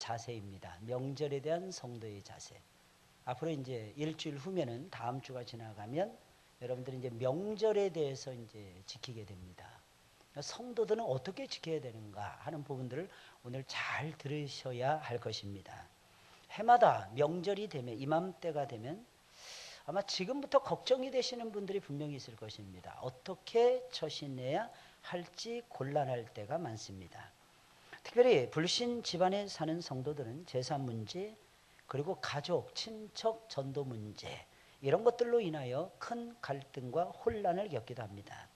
자세입니다. 명절에 대한 성도의 자세. 앞으로 이제 일주일 후면은 다음 주가 지나가면 여러분들이 이제 명절에 대해서 이제 지키게 됩니다. 성도들은 어떻게 지켜야 되는가 하는 부분들을 오늘 잘 들으셔야 할 것입니다. 해마다 명절이 되면, 이맘때가 되면 아마 지금부터 걱정이 되시는 분들이 분명히 있을 것입니다. 어떻게 처신해야 할지 곤란할 때가 많습니다. 특별히 불신 집안에 사는 성도들은 제사 문제, 그리고 가족, 친척, 전도 문제, 이런 것들로 인하여 큰 갈등과 혼란을 겪기도 합니다.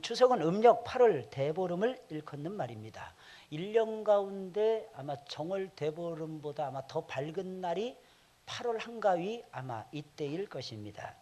추석은 음력 8월 대보름을 일컫는 말입니다. 1년 가운데 아마 정월 대보름보다 아마 더 밝은 날이 8월 한가위 아마 이때일 것입니다.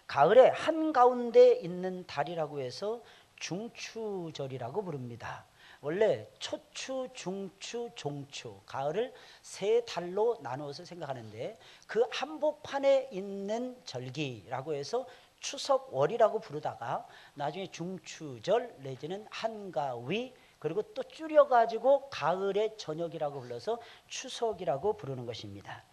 가을에 한가운데 있는 달이라고 해서 중추절이라고 부릅니다. 원래 초추, 중추, 종추, 가을을 세 달로 나누어서 생각하는데 그 한복판에 있는 절기라고 해서 추석월이라고 부르다가 나중에 중추절 내지는 한가위, 그리고 또 줄여가지고 가을의 저녁이라고 불러서 추석이라고 부르는 것입니다.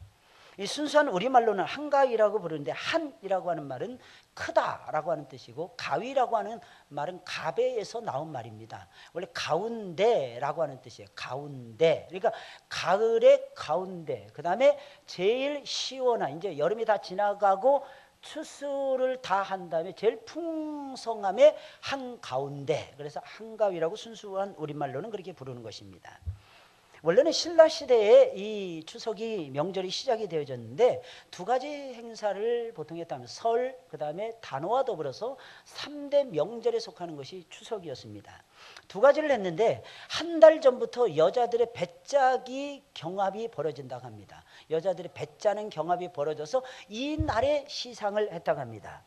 이 순수한 우리말로는 한가위라고 부르는데, 한이라고 하는 말은 크다라고 하는 뜻이고, 가위라고 하는 말은 가베에서 나온 말입니다. 원래 가운데라고 하는 뜻이에요. 가운데. 그러니까 가을의 가운데. 그 다음에 제일 시원한, 이제 여름이 다 지나가고 추수를 다 한 다음에 제일 풍성함의 한가운데. 그래서 한가위라고 순수한 우리말로는 그렇게 부르는 것입니다. 원래는 신라 시대에 이 추석이 명절이 시작이 되어졌는데 두 가지 행사를 보통 했다면 설, 그 다음에 단오와 더불어서 3대 명절에 속하는 것이 추석이었습니다. 두 가지를 했는데 한 달 전부터 여자들의 배짜기 경합이 벌어진다고 합니다. 여자들의 배짜는 경합이 벌어져서 이 날에 시상을 했다고 합니다.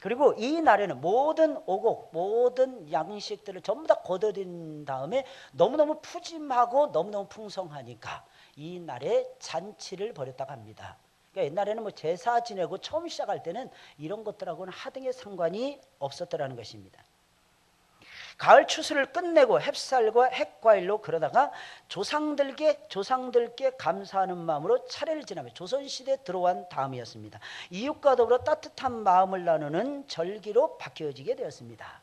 그리고 이 날에는 모든 오곡, 모든 양식들을 전부 다 거둬들인 다음에 너무너무 푸짐하고 너무너무 풍성하니까 이 날에 잔치를 벌였다고 합니다. 그러니까 옛날에는 뭐 제사 지내고 처음 시작할 때는 이런 것들하고는 하등의 상관이 없었더라는 것입니다. 가을 추수를 끝내고 햅쌀과 핵과일로 그러다가 조상들께 감사하는 마음으로 차례를 지나며 조선시대에 들어온 다음이었습니다. 이웃과 더불어 따뜻한 마음을 나누는 절기로 바뀌어지게 되었습니다.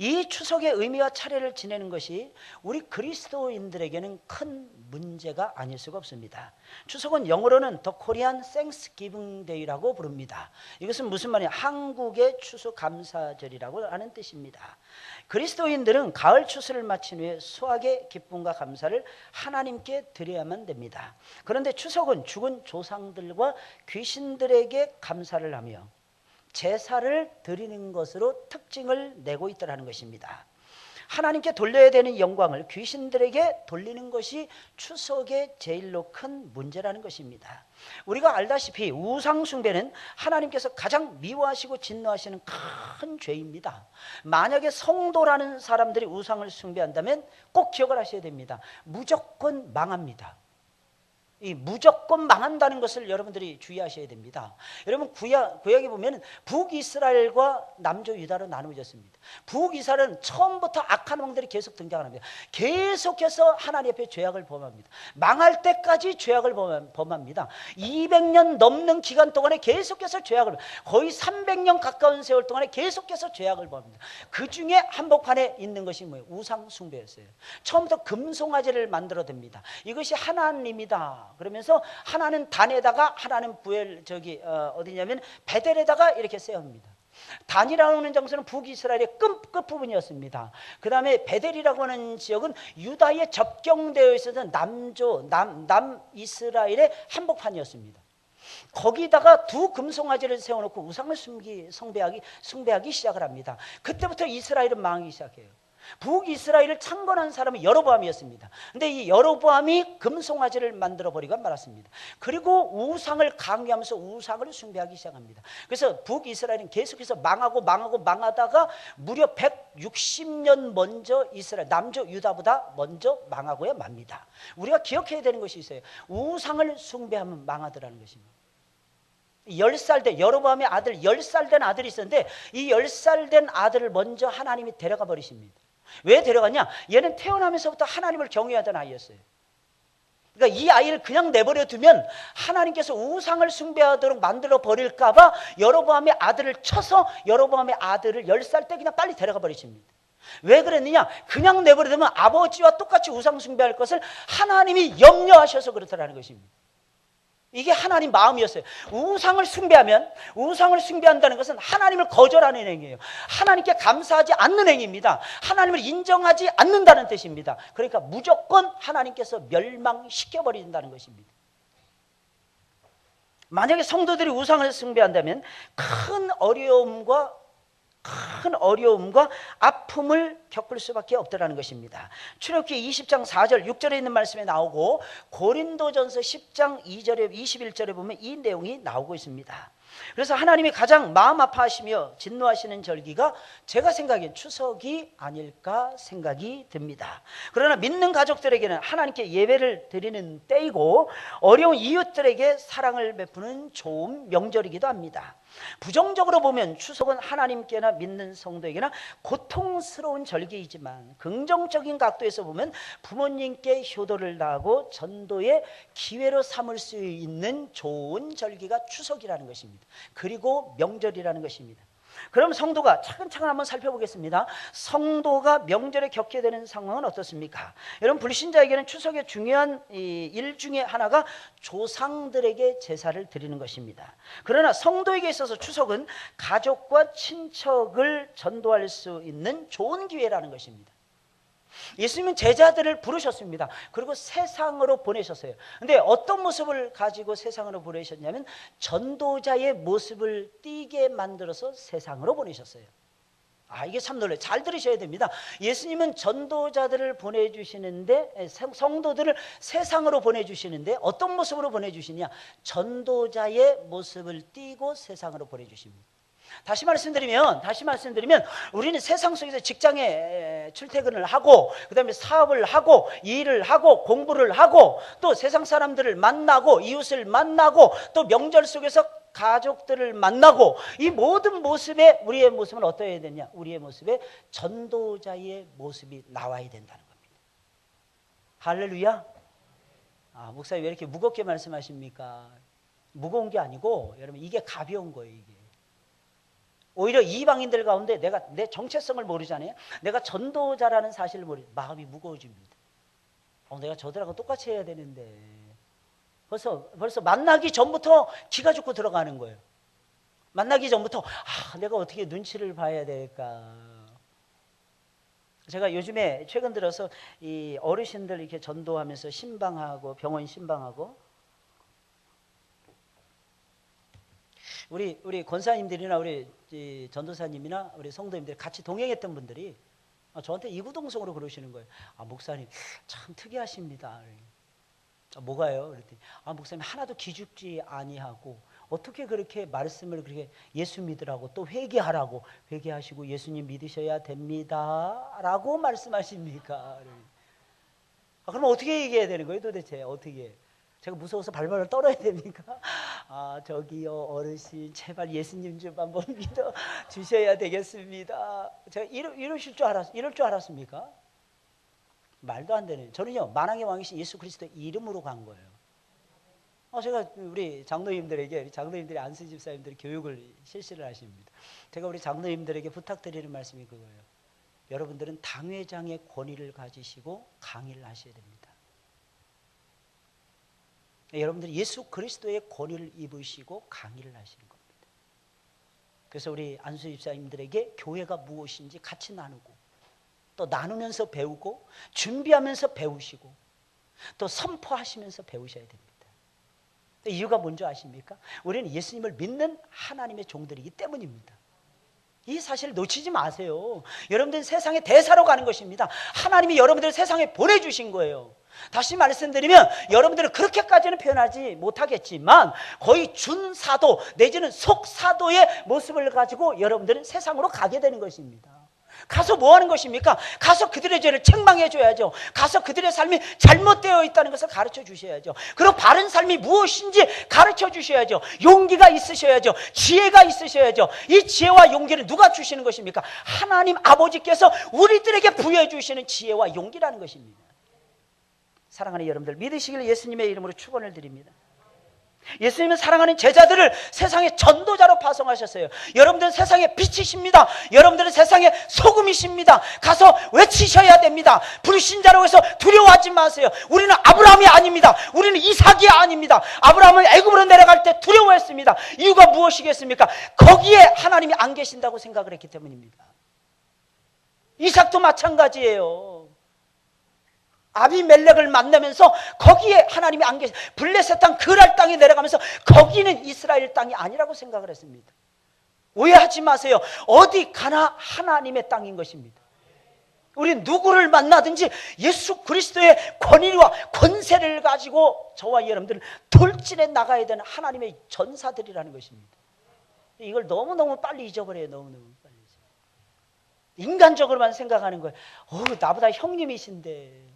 이 추석의 의미와 차례를 지내는 것이 우리 그리스도인들에게는 큰 문제가 아닐 수가 없습니다. 추석은 영어로는 The Korean Thanksgiving Day라고 부릅니다. 이것은 무슨 말이냐? 한국의 추수감사절이라고 하는 뜻입니다. 그리스도인들은 가을 추수를 마친 후에 수확의 기쁨과 감사를 하나님께 드려야만 됩니다. 그런데 추석은 죽은 조상들과 귀신들에게 감사를 하며 제사를 드리는 것으로 특징을 내고 있다는 것입니다. 하나님께 돌려야 되는 영광을 귀신들에게 돌리는 것이 추석의 제일로 큰 문제라는 것입니다. 우리가 알다시피 우상 숭배는 하나님께서 가장 미워하시고 진노하시는 큰 죄입니다. 만약에 성도라는 사람들이 우상을 숭배한다면 꼭 기억을 하셔야 됩니다. 무조건 망합니다. 이 무조건 망한다는 것을 여러분들이 주의하셔야 됩니다. 여러분 구약에 보면 북이스라엘과 남조 유다로 나누어졌습니다. 북이스라엘은 처음부터 악한 왕들이 계속 등장합니다. 계속해서 하나님 앞에 죄악을 범합니다. 망할 때까지 죄악을 범합니다. 200년 넘는 기간 동안에 계속해서 죄악을, 거의 300년 가까운 세월 동안에 계속해서 죄악을 범합니다. 그 중에 한복판에 있는 것이 뭐예요? 우상 숭배였어요. 처음부터 금송아지를 만들어댑니다. 이것이 하나님이다 그러면서 하나는 단에다가 하나는 어디냐면 베델에다가 이렇게 세웁니다. 단이라는 장소는 북이스라엘의 끝부분이었습니다. 그 다음에 베델이라고 하는 지역은 유다에 접경되어 있어서 남이스라엘의 한복판이었습니다. 거기다가 두 금송아지를 세워놓고 우상을 숭배하기 시작을 합니다. 그때부터 이스라엘은 망하기 시작해요. 북이스라엘을 창건한 사람은 여로보암이었습니다. 그런데 이 여로보암이 금송아지를 만들어버리고 말았습니다. 그리고 우상을 강요하면서 우상을 숭배하기 시작합니다. 그래서 북이스라엘은 계속해서 망하다가 무려 160년 먼저 남조 유다보다 먼저 망하고야 맙니다. 우리가 기억해야 되는 것이 있어요. 우상을 숭배하면 망하더라는 것입니다. 10살 된 여로보암의 아들, 10살 된 아들이 있었는데 이 10살 된 아들을 먼저 하나님이 데려가 버리십니다. 왜 데려갔냐? 얘는 태어나면서부터 하나님을 경외하던 아이였어요. 그러니까 이 아이를 그냥 내버려 두면 하나님께서 우상을 숭배하도록 만들어 버릴까 봐 여로보암의 아들을 쳐서 여로보암의 아들을 10살 때 그냥 빨리 데려가 버리십니다. 왜 그랬느냐? 그냥 내버려 두면 아버지와 똑같이 우상 숭배할 것을 하나님이 염려하셔서 그렇다라는 것입니다. 이게 하나님 마음이었어요. 우상을 숭배한다는 것은 하나님을 거절하는 행위예요. 하나님께 감사하지 않는 행위입니다. 하나님을 인정하지 않는다는 뜻입니다. 그러니까 무조건 하나님께서 멸망시켜버린다는 것입니다. 만약에 성도들이 우상을 숭배한다면 큰 어려움과 아픔을 겪을 수밖에 없다는 것입니다. 출애굽기 20장 4절 6절에 있는 말씀에 나오고 고린도전서 10장 2절에 21절에 보면 이 내용이 나오고 있습니다. 그래서 하나님이 가장 마음 아파하시며 진노하시는 절기가 제가 생각엔 추석이 아닐까 생각이 듭니다. 그러나 믿는 가족들에게는 하나님께 예배를 드리는 때이고 어려운 이웃들에게 사랑을 베푸는 좋은 명절이기도 합니다. 부정적으로 보면 추석은 하나님께나 믿는 성도에게나 고통스러운 절기이지만 긍정적인 각도에서 보면 부모님께 효도를 다하고 전도의 기회로 삼을 수 있는 좋은 절기가 추석이라는 것입니다. 그리고 명절이라는 것입니다. 그럼 성도가 차근차근 한번 살펴보겠습니다. 성도가 명절에 겪게 되는 상황은 어떻습니까? 여러분, 불신자에게는 추석의 중요한 일 중에 하나가 조상들에게 제사를 드리는 것입니다. 그러나 성도에게 있어서 추석은 가족과 친척을 전도할 수 있는 좋은 기회라는 것입니다. 예수님은 제자들을 부르셨습니다. 그리고 세상으로 보내셨어요. 근데 어떤 모습을 가지고 세상으로 보내셨냐면 전도자의 모습을 띠게 만들어서 세상으로 보내셨어요. 이게 참 놀라요. 잘 들으셔야 됩니다. 예수님은 전도자들을 보내주시는데, 성도들을 세상으로 보내주시는데 어떤 모습으로 보내주시냐? 전도자의 모습을 띠고 세상으로 보내주십니다. 다시 말씀드리면 우리는 세상 속에서 직장에 출퇴근을 하고 그다음에 사업을 하고 일을 하고 공부를 하고 또 세상 사람들을 만나고 이웃을 만나고 또 명절 속에서 가족들을 만나고 이 모든 모습에 우리의 모습은 어떠해야 되냐? 우리의 모습에 전도자의 모습이 나와야 된다는 겁니다. 할렐루야. 목사님 왜 이렇게 무겁게 말씀하십니까? 무거운 게 아니고 여러분 이게 가벼운 거예요. 이게 오히려 이방인들 가운데 내가 내 정체성을 모르잖아요. 내가 전도자라는 사실을 모르면 마음이 무거워집니다. 내가 저들하고 똑같이 해야 되는데 벌써 만나기 전부터 기가 죽고 들어가는 거예요. 만나기 전부터 내가 어떻게 눈치를 봐야 될까. 제가 요즘에 최근 들어서 이 어르신들 이렇게 전도하면서 신방하고 병원 신방하고 우리 권사님들이나 우리 전도사님이나 우리 성도님들 같이 동행했던 분들이 저한테 이구동성으로 그러시는 거예요. 목사님 참 특이하십니다. 뭐가요? 그랬더니 목사님 하나도 기죽지 아니하고 어떻게 그렇게 말씀을 그렇게 예수 믿으라고 또 회개하시고 예수님 믿으셔야 됩니다 라고 말씀하십니까? 그럼 어떻게 얘기해야 되는 거예요 도대체? 어떻게? 제가 무서워서 발발을 떨어야 됩니까? 저기요 어르신 제발 예수님 좀 한번 믿어 주셔야 되겠습니다. 제가 이럴 줄 알았습니까? 말도 안 되는. 저는요 만왕의 왕이신 예수 그리스도의 이름으로 간 거예요. 제가 우리 장로님들이 안수 집사님들이 교육을 실시를 하십니다. 제가 우리 장로님들에게 부탁드리는 말씀이 그거예요. 여러분들은 당회장의 권위를 가지시고 강의를 하셔야 됩니다. 여러분들이 예수 그리스도의 권위를 입으시고 강의를 하시는 겁니다. 그래서 우리 안수 집사님들에게 교회가 무엇인지 같이 나누고 또 나누면서 배우고 준비하면서 배우시고 또 선포하시면서 배우셔야 됩니다. 이유가 뭔지 아십니까? 우리는 예수님을 믿는 하나님의 종들이기 때문입니다. 이 사실을 놓치지 마세요. 여러분들은 세상의 대사로 가는 것입니다. 하나님이 여러분들을 세상에 보내주신 거예요. 다시 말씀드리면 여러분들은 그렇게까지는 표현하지 못하겠지만 거의 준사도 내지는 속사도의 모습을 가지고 여러분들은 세상으로 가게 되는 것입니다. 가서 뭐 하는 것입니까? 가서 그들의 죄를 책망해 줘야죠. 가서 그들의 삶이 잘못되어 있다는 것을 가르쳐 주셔야죠. 그리고 바른 삶이 무엇인지 가르쳐 주셔야죠. 용기가 있으셔야죠. 지혜가 있으셔야죠. 이 지혜와 용기를 누가 주시는 것입니까? 하나님 아버지께서 우리들에게 부여해 주시는 지혜와 용기라는 것입니다. 사랑하는 여러분들, 믿으시길 예수님의 이름으로 축원을 드립니다. 예수님은 사랑하는 제자들을 세상의 전도자로 파송하셨어요. 여러분들은 세상의 빛이십니다. 여러분들은 세상의 소금이십니다. 가서 외치셔야 됩니다. 불신자라고 해서 두려워하지 마세요. 우리는 아브라함이 아닙니다. 우리는 이삭이 아닙니다. 아브라함은 애굽으로 내려갈 때 두려워했습니다. 이유가 무엇이겠습니까? 거기에 하나님이 안 계신다고 생각을 했기 때문입니다. 이삭도 마찬가지예요. 아비멜렉을 만나면서 거기에 하나님이 안 계시, 블레셋 땅 그랄 땅에 내려가면서 거기는 이스라엘 땅이 아니라고 생각을 했습니다. 오해하지 마세요. 어디 가나 하나님의 땅인 것입니다. 우리 누구를 만나든지 예수 그리스도의 권위와 권세를 가지고 저와 여러분들은 돌진해 나가야 되는 하나님의 전사들이라는 것입니다. 이걸 너무너무 빨리 잊어버려요. 너무너무 빨리. 인간적으로만 생각하는 거예요. 나보다 형님이신데.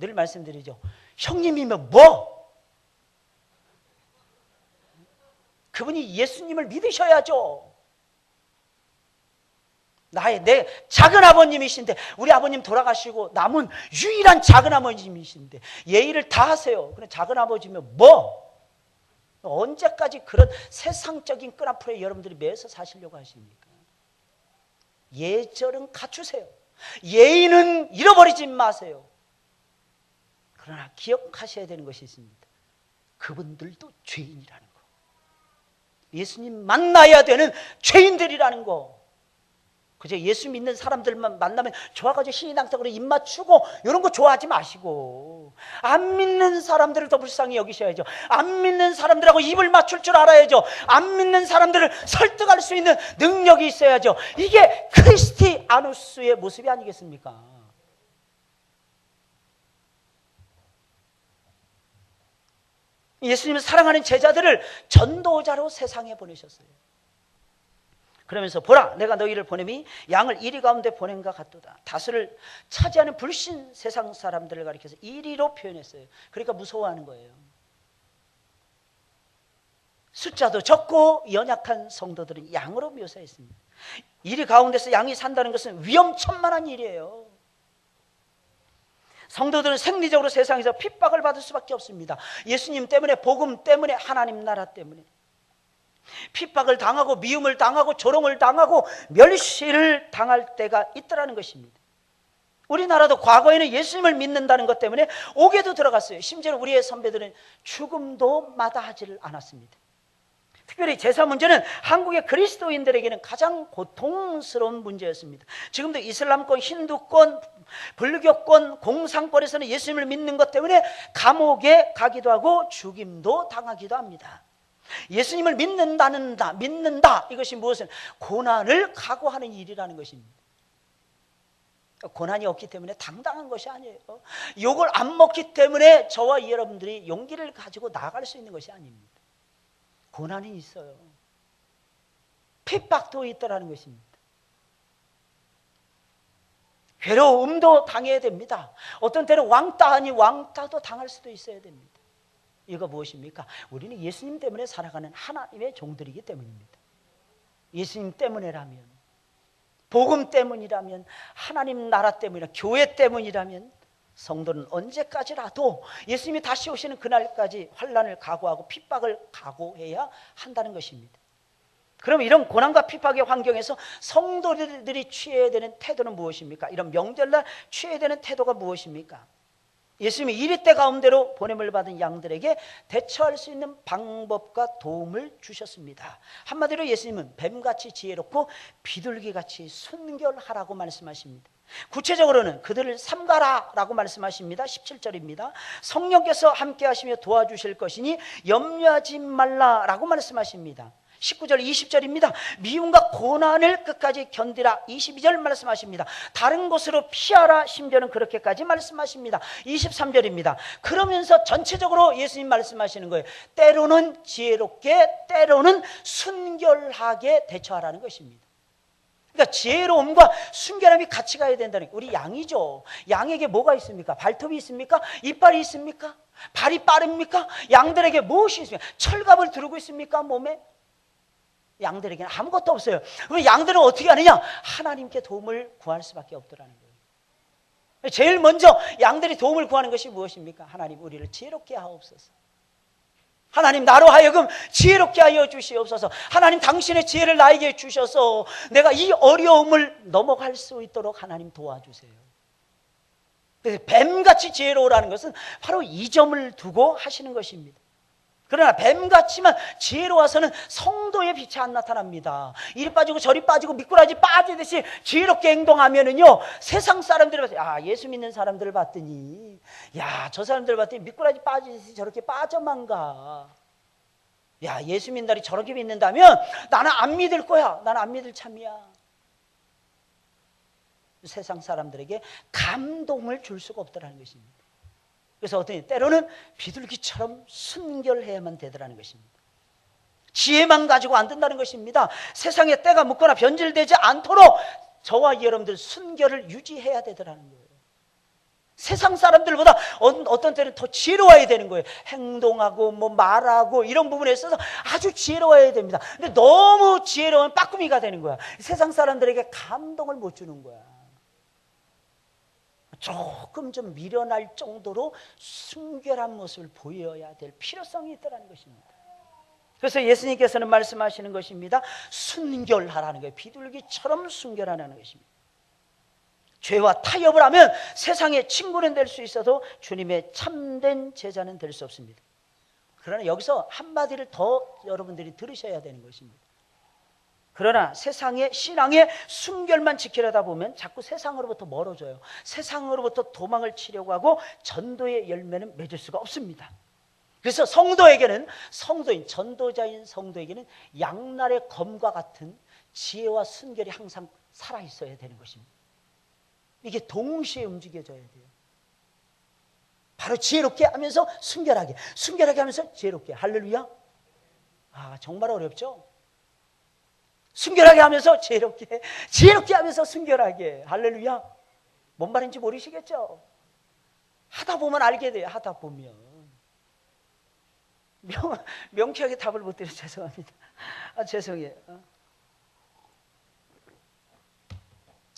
늘 말씀드리죠. 형님이면 뭐? 그분이 예수님을 믿으셔야죠. 내 작은 아버님이신데, 우리 아버님 돌아가시고 남은 유일한 작은 아버님이신데 예의를 다 하세요. 그럼 작은 아버지면 뭐? 언제까지 그런 세상적인 끈앞으로 여러분들이 매서 사시려고 하십니까? 예절은 갖추세요. 예의는 잃어버리지 마세요. 그러나 기억하셔야 되는 것이 있습니다. 그분들도 죄인이라는 거. 예수님 만나야 되는 죄인들이라는 거. 그저 예수 믿는 사람들만 만나면 좋아가지고 신이낭떡으로 입 맞추고 이런 거 좋아하지 마시고, 안 믿는 사람들을 더 불쌍히 여기셔야죠. 안 믿는 사람들하고 입을 맞출 줄 알아야죠. 안 믿는 사람들을 설득할 수 있는 능력이 있어야죠. 이게 크리스티아누스의 모습이 아니겠습니까? 예수님은 사랑하는 제자들을 전도자로 세상에 보내셨어요. 그러면서 보라, 내가 너희를 보냄이 양을 이리 가운데 보낸과 같도다. 다수를 차지하는 불신 세상 사람들을 가리켜서 이리로 표현했어요. 그러니까 무서워하는 거예요. 숫자도 적고 연약한 성도들은 양으로 묘사했습니다. 이리 가운데서 양이 산다는 것은 위험천만한 일이에요. 성도들은 생리적으로 세상에서 핍박을 받을 수밖에 없습니다. 예수님 때문에, 복음 때문에, 하나님 나라 때문에 핍박을 당하고 미움을 당하고 조롱을 당하고 멸시를 당할 때가 있더라는 것입니다. 우리나라도 과거에는 예수님을 믿는다는 것 때문에 옥에도 들어갔어요. 심지어 우리의 선배들은 죽음도 마다하지를 않았습니다. 특별히 제사 문제는 한국의 그리스도인들에게는 가장 고통스러운 문제였습니다. 지금도 이슬람권, 힌두권, 불교권, 공산권에서는 예수님을 믿는 것 때문에 감옥에 가기도 하고 죽임도 당하기도 합니다. 예수님을 믿는다. 이것이 무엇은? 고난을 각오하는 일이라는 것입니다. 고난이 없기 때문에 당당한 것이 아니에요. 욕을 안 먹기 때문에 저와 여러분들이 용기를 가지고 나아갈 수 있는 것이 아닙니다. 고난이 있어요. 핍박도 있다라는 것입니다. 괴로움도 당해야 됩니다. 어떤 때는 왕따 아니 왕따도 당할 수도 있어야 됩니다. 이거 무엇입니까? 우리는 예수님 때문에 살아가는 하나님의 종들이기 때문입니다. 예수님 때문에라면, 복음 때문이라면, 하나님 나라 때문이라, 교회 때문이라면 성도는 언제까지라도 예수님이 다시 오시는 그날까지 환난을 각오하고 핍박을 각오해야 한다는 것입니다. 그럼 이런 고난과 핍박의 환경에서 성도들이 취해야 되는 태도는 무엇입니까? 이런 명절날 취해야 되는 태도가 무엇입니까? 예수님이 이리 때 가운데로 보냄을 받은 양들에게 대처할 수 있는 방법과 도움을 주셨습니다. 한마디로 예수님은 뱀같이 지혜롭고 비둘기같이 순결하라고 말씀하십니다. 구체적으로는 그들을 삼가라 라고 말씀하십니다. 17절입니다. 성령께서 함께 하시며 도와주실 것이니 염려하지 말라 라고 말씀하십니다. 19절 20절입니다. 미움과 고난을 끝까지 견디라. 22절 말씀하십니다. 다른 곳으로 피하라. 심지어는 그렇게까지 말씀하십니다. 23절입니다. 그러면서 전체적으로 예수님 말씀하시는 거예요. 때로는 지혜롭게, 때로는 순결하게 대처하라는 것입니다. 그러니까 지혜로움과 순결함이 같이 가야 된다는 거예요. 우리 양이죠. 양에게 뭐가 있습니까? 발톱이 있습니까? 이빨이 있습니까? 발이 빠릅니까? 양들에게 무엇이 있습니까? 철갑을 두르고 있습니까? 몸에? 양들에게는 아무것도 없어요. 그럼 양들은 어떻게 하느냐? 하나님께 도움을 구할 수밖에 없더라는 거예요. 제일 먼저 양들이 도움을 구하는 것이 무엇입니까? 하나님, 우리를 지혜롭게 하옵소서. 하나님, 나로 하여금 지혜롭게 하여 주시옵소서. 하나님, 당신의 지혜를 나에게 주셔서 내가 이 어려움을 넘어갈 수 있도록 하나님 도와주세요. 그래서 뱀같이 지혜로우라는 것은 바로 이 점을 두고 하시는 것입니다. 그러나 뱀같이만 지혜로워서는 성도의 빛이 안 나타납니다. 이리 빠지고 저리 빠지고 미꾸라지 빠지듯이 지혜롭게 행동하면은요, 세상 사람들을 봤더니, 아, 예수 믿는 사람들을 봤더니, 야, 저 사람들 봤더니 미꾸라지 빠지듯이 저렇게 빠져만 가. 야, 예수 믿는다리 저렇게 믿는다면 나는 안 믿을 거야. 나는 안 믿을 참이야. 세상 사람들에게 감동을 줄 수가 없더라는 것입니다. 그래서 어떤 때로는 비둘기처럼 순결해야만 되더라는 것입니다. 지혜만 가지고 안 된다는 것입니다. 세상에 때가 묻거나 변질되지 않도록 저와 여러분들 순결을 유지해야 되더라는 거예요. 세상 사람들보다 어떤 때는 더 지혜로워야 되는 거예요. 행동하고 뭐 말하고 이런 부분에 있어서 아주 지혜로워야 됩니다. 근데 너무 지혜로운 빠꾸미가 되는 거야. 세상 사람들에게 감동을 못 주는 거야. 조금 좀 미련할 정도로 순결한 모습을 보여야 될 필요성이 있다는 것입니다. 그래서 예수님께서는 말씀하시는 것입니다. 순결하라는 거예요. 비둘기처럼 순결하라는 것입니다. 죄와 타협을 하면 세상의 친구는 될 수 있어도 주님의 참된 제자는 될 수 없습니다. 그러나 여기서 한마디를 더 여러분들이 들으셔야 되는 것입니다. 그러나 세상의 신앙의 순결만 지키려다 보면 자꾸 세상으로부터 멀어져요. 세상으로부터 도망을 치려고 하고 전도의 열매는 맺을 수가 없습니다. 그래서 전도자인 성도에게는 양날의 검과 같은 지혜와 순결이 항상 살아있어야 되는 것입니다. 이게 동시에 움직여져야 돼요. 바로 지혜롭게 하면서 순결하게, 순결하게 하면서 지혜롭게. 할렐루야. 아, 정말 어렵죠? 순결하게 하면서 지혜롭게, 지혜롭게 하면서 순결하게. 할렐루야. 뭔 말인지 모르시겠죠? 하다 보면 알게 돼요. 하다 보면. 명쾌하게 답을 못 드려서 죄송합니다. 아, 죄송해요.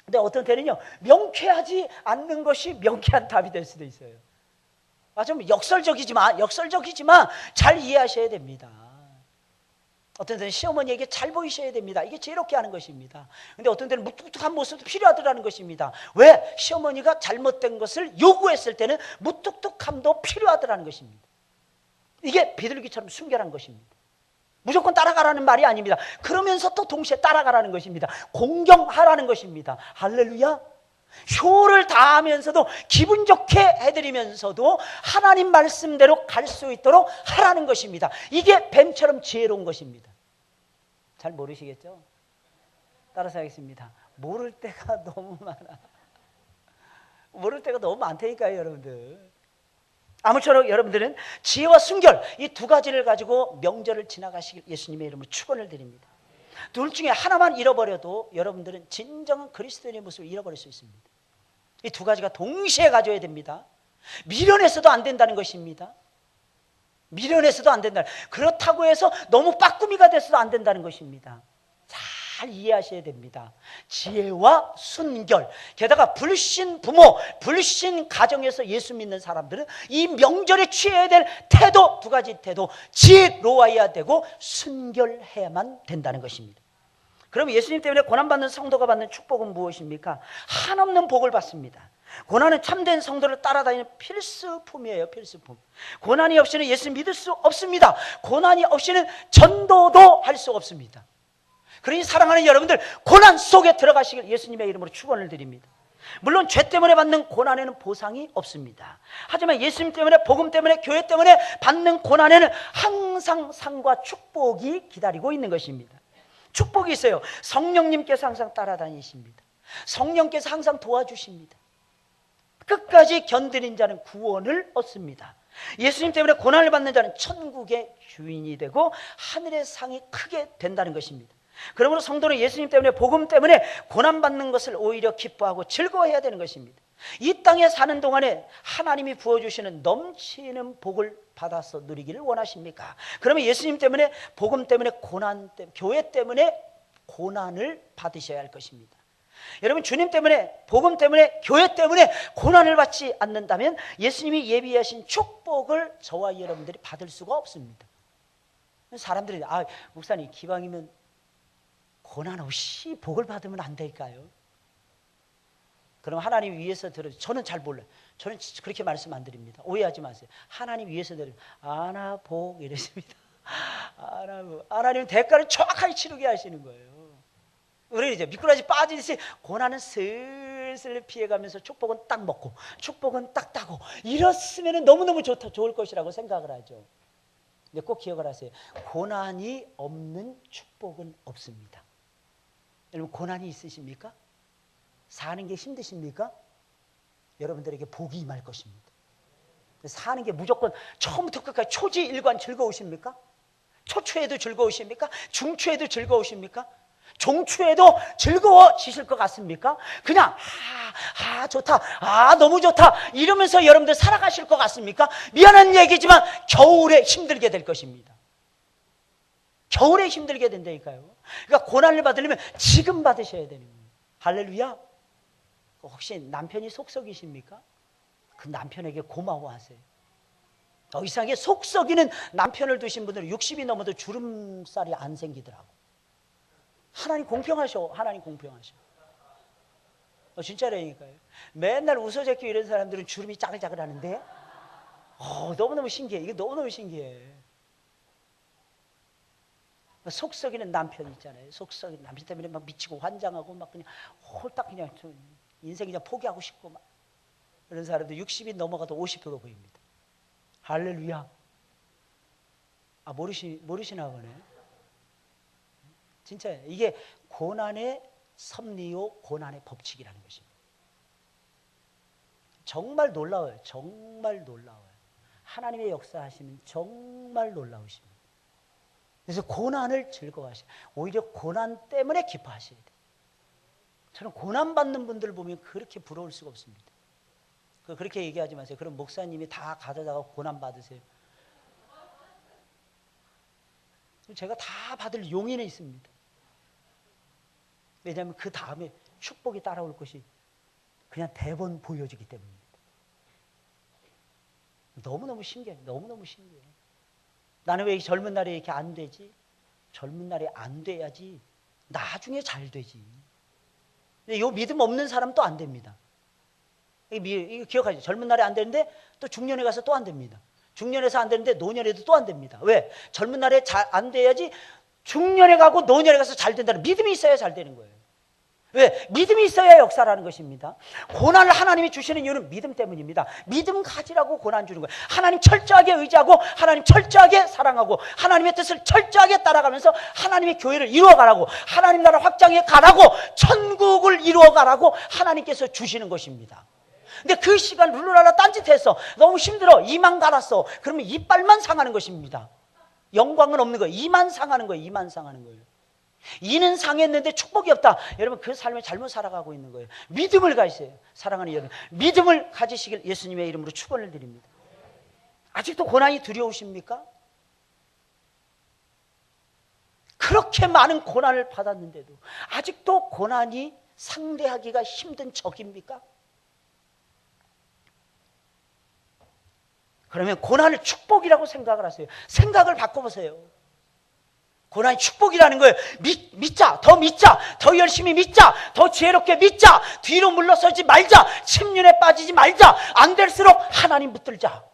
근데 어떤 때는요, 명쾌하지 않는 것이 명쾌한 답이 될 수도 있어요. 아, 좀 역설적이지만 잘 이해하셔야 됩니다. 어떤 때는 시어머니에게 잘 보이셔야 됩니다. 이게 지혜롭게 하는 것입니다. 근데 어떤 때는 무뚝뚝한 모습도 필요하더라는 것입니다. 왜? 시어머니가 잘못된 것을 요구했을 때는 무뚝뚝함도 필요하더라는 것입니다. 이게 비둘기처럼 순결한 것입니다. 무조건 따라가라는 말이 아닙니다. 그러면서 또 동시에 따라가라는 것입니다. 공경하라는 것입니다. 할렐루야. 효를 다하면서도 기분 좋게 해드리면서도 하나님 말씀대로 갈 수 있도록 하라는 것입니다. 이게 뱀처럼 지혜로운 것입니다. 잘 모르시겠죠? 따라서 하겠습니다. 모를 때가 너무 많아. 모를 때가 너무 많다니까요, 여러분들. 아무쪼록 여러분들은 지혜와 순결, 이 두 가지를 가지고 명절을 지나가시길 예수님의 이름으로 축원을 드립니다. 둘 중에 하나만 잃어버려도 여러분들은 진정한 그리스도인의 모습을 잃어버릴 수 있습니다. 이 두 가지가 동시에 가져야 됩니다. 미련해서도 안 된다는 것입니다. 미련해서도 안 된다. 그렇다고 해서 너무 빠꾸미가 돼서도 안 된다는 것입니다. 잘 이해하셔야 됩니다. 지혜와 순결, 게다가 불신 부모, 불신 가정에서 예수 믿는 사람들은 이 명절에 취해야 될 태도, 두 가지 태도, 지혜로워야 되고 순결해야만 된다는 것입니다. 그럼 예수님 때문에 고난받는 성도가 받는 축복은 무엇입니까? 한없는 복을 받습니다. 고난은 참된 성도를 따라다니는 필수품이에요. 필수품. 고난이 없이는 예수 믿을 수 없습니다. 고난이 없이는 전도도 할 수 없습니다. 그러니 사랑하는 여러분들, 고난 속에 들어가시길 예수님의 이름으로 축원을 드립니다. 물론 죄 때문에 받는 고난에는 보상이 없습니다. 하지만 예수님 때문에, 복음 때문에, 교회 때문에 받는 고난에는 항상 상과 축복이 기다리고 있는 것입니다. 축복이 있어요. 성령님께서 항상 따라다니십니다. 성령께서 항상 도와주십니다. 끝까지 견디는 자는 구원을 얻습니다. 예수님 때문에 고난을 받는 자는 천국의 주인이 되고 하늘의 상이 크게 된다는 것입니다. 그러므로 성도는 예수님 때문에, 복음 때문에 고난받는 것을 오히려 기뻐하고 즐거워해야 되는 것입니다. 이 땅에 사는 동안에 하나님이 부어주시는 넘치는 복을 받아서 누리기를 원하십니까? 그러면 예수님 때문에, 복음 때문에, 고난 때문에, 교회 때문에 고난을 받으셔야 할 것입니다. 여러분 주님 때문에, 복음 때문에, 교회 때문에 고난을 받지 않는다면 예수님이 예비하신 축복을 저와 여러분들이 받을 수가 없습니다. 사람들이 목사님 기왕이면 고난 없이 복을 받으면 안 될까요? 그럼 하나님 위에서 저는 잘 몰라요. 저는 그렇게 말씀 안 드립니다. 오해하지 마세요. 하나님 위에서 아나복 이랬습니다. 하나님 대가를 정확하게 치르게 하시는 거예요. 우리 이제 미꾸라지 빠지듯이 고난은 슬슬 피해가면서 축복은 딱 먹고 축복은 딱 따고 이렇으면 너무너무 좋을 것이라고 생각을 하죠. 근데 꼭 기억을 하세요. 고난이 없는 축복은 없습니다. 여러분 고난이 있으십니까? 사는 게 힘드십니까? 여러분들에게 복이 임할 것입니다. 사는 게 무조건 처음부터 끝까지 초지일관 즐거우십니까? 초추에도 즐거우십니까? 중추에도 즐거우십니까? 종추에도 즐거워지실 것 같습니까? 그냥 좋다, 너무 좋다 이러면서 여러분들 살아가실 것 같습니까? 미안한 얘기지만 겨울에 힘들게 될 것입니다. 겨울에 힘들게 된다니까요. 그러니까 고난을 받으려면 지금 받으셔야 되는 거예요. 할렐루야. 혹시 남편이 속썩이십니까? 그 남편에게 고마워하세요. 이상하게 속썩이는 남편을 두신 분들은 60이 넘어도 주름살이 안 생기더라고. 하나님 공평하셔. 하나님 공평하셔. 진짜라니까요. 맨날 웃어제끼고 이런 사람들은 주름이 짜글짜글 하는데 너무너무 신기해. 이게 너무너무 신기해. 속썩이는 남편 있잖아요. 속썩이는 남편 때문에 막 미치고 환장하고 막 그냥 홀딱 그냥 인생 그냥 포기하고 싶고 막 그런 사람들 60이 넘어가도 50도로 보입니다. 할렐루야. 모르시나 보네. 진짜 이게 고난의 섭리요, 고난의 법칙이라는 것입니다. 정말 놀라워요. 정말 놀라워요. 하나님의 역사하시면 정말 놀라우십니다. 그래서 고난을 즐거워하셔요. 오히려 고난 때문에 기뻐하셔야 돼요. 저는 고난받는 분들을 보면 그렇게 부러울 수가 없습니다. 그렇게 얘기하지 마세요. 그럼 목사님이 다 가져다가 고난 받으세요. 제가 다 받을 용인에 있습니다. 왜냐하면 그 다음에 축복이 따라올 것이 그냥 대번 보여지기 때문입니다. 너무너무 신기해. 너무너무 신기해. 나는 왜 젊은 날에 이렇게 안 되지? 젊은 날에 안 돼야지 나중에 잘 되지. 근데 이 믿음 없는 사람은 또 안 됩니다. 이거 기억하죠? 젊은 날에 안 되는데 또 중년에 가서 또 안 됩니다. 중년에서 안 되는데 노년에도 또 안 됩니다. 왜? 젊은 날에 잘 안 돼야지 중년에 가고 노년에 가서 잘 된다는 믿음이 있어야 잘 되는 거예요. 왜? 믿음이 있어야 역사라는 것입니다. 고난을 하나님이 주시는 이유는 믿음 때문입니다. 믿음 가지라고 고난 주는 거예요. 하나님 철저하게 의지하고 하나님 철저하게 사랑하고 하나님의 뜻을 철저하게 따라가면서 하나님의 교회를 이루어가라고, 하나님 나라 확장해 가라고, 천국을 이루어가라고 하나님께서 주시는 것입니다. 근데 그 시간 룰루랄라 딴짓해서 너무 힘들어, 이만 갈았어, 그러면 이빨만 상하는 것입니다. 영광은 없는 거예요. 이만 상하는 거예요. 이만 상하는 거예요. 이는 상했는데 축복이 없다. 여러분 그 삶을 잘못 살아가고 있는 거예요. 믿음을 가지세요. 사랑하는 여러분, 믿음을 가지시길 예수님의 이름으로 축원을 드립니다. 아직도 고난이 두려우십니까? 그렇게 많은 고난을 받았는데도 아직도 고난이 상대하기가 힘든 적입니까? 그러면 고난을 축복이라고 생각을 하세요. 생각을 바꿔보세요. 고난이 축복이라는 거예요. 믿자, 더 믿자, 더 열심히 믿자, 더 지혜롭게 믿자, 뒤로 물러서지 말자, 침륜에 빠지지 말자, 안 될수록 하나님 붙들자.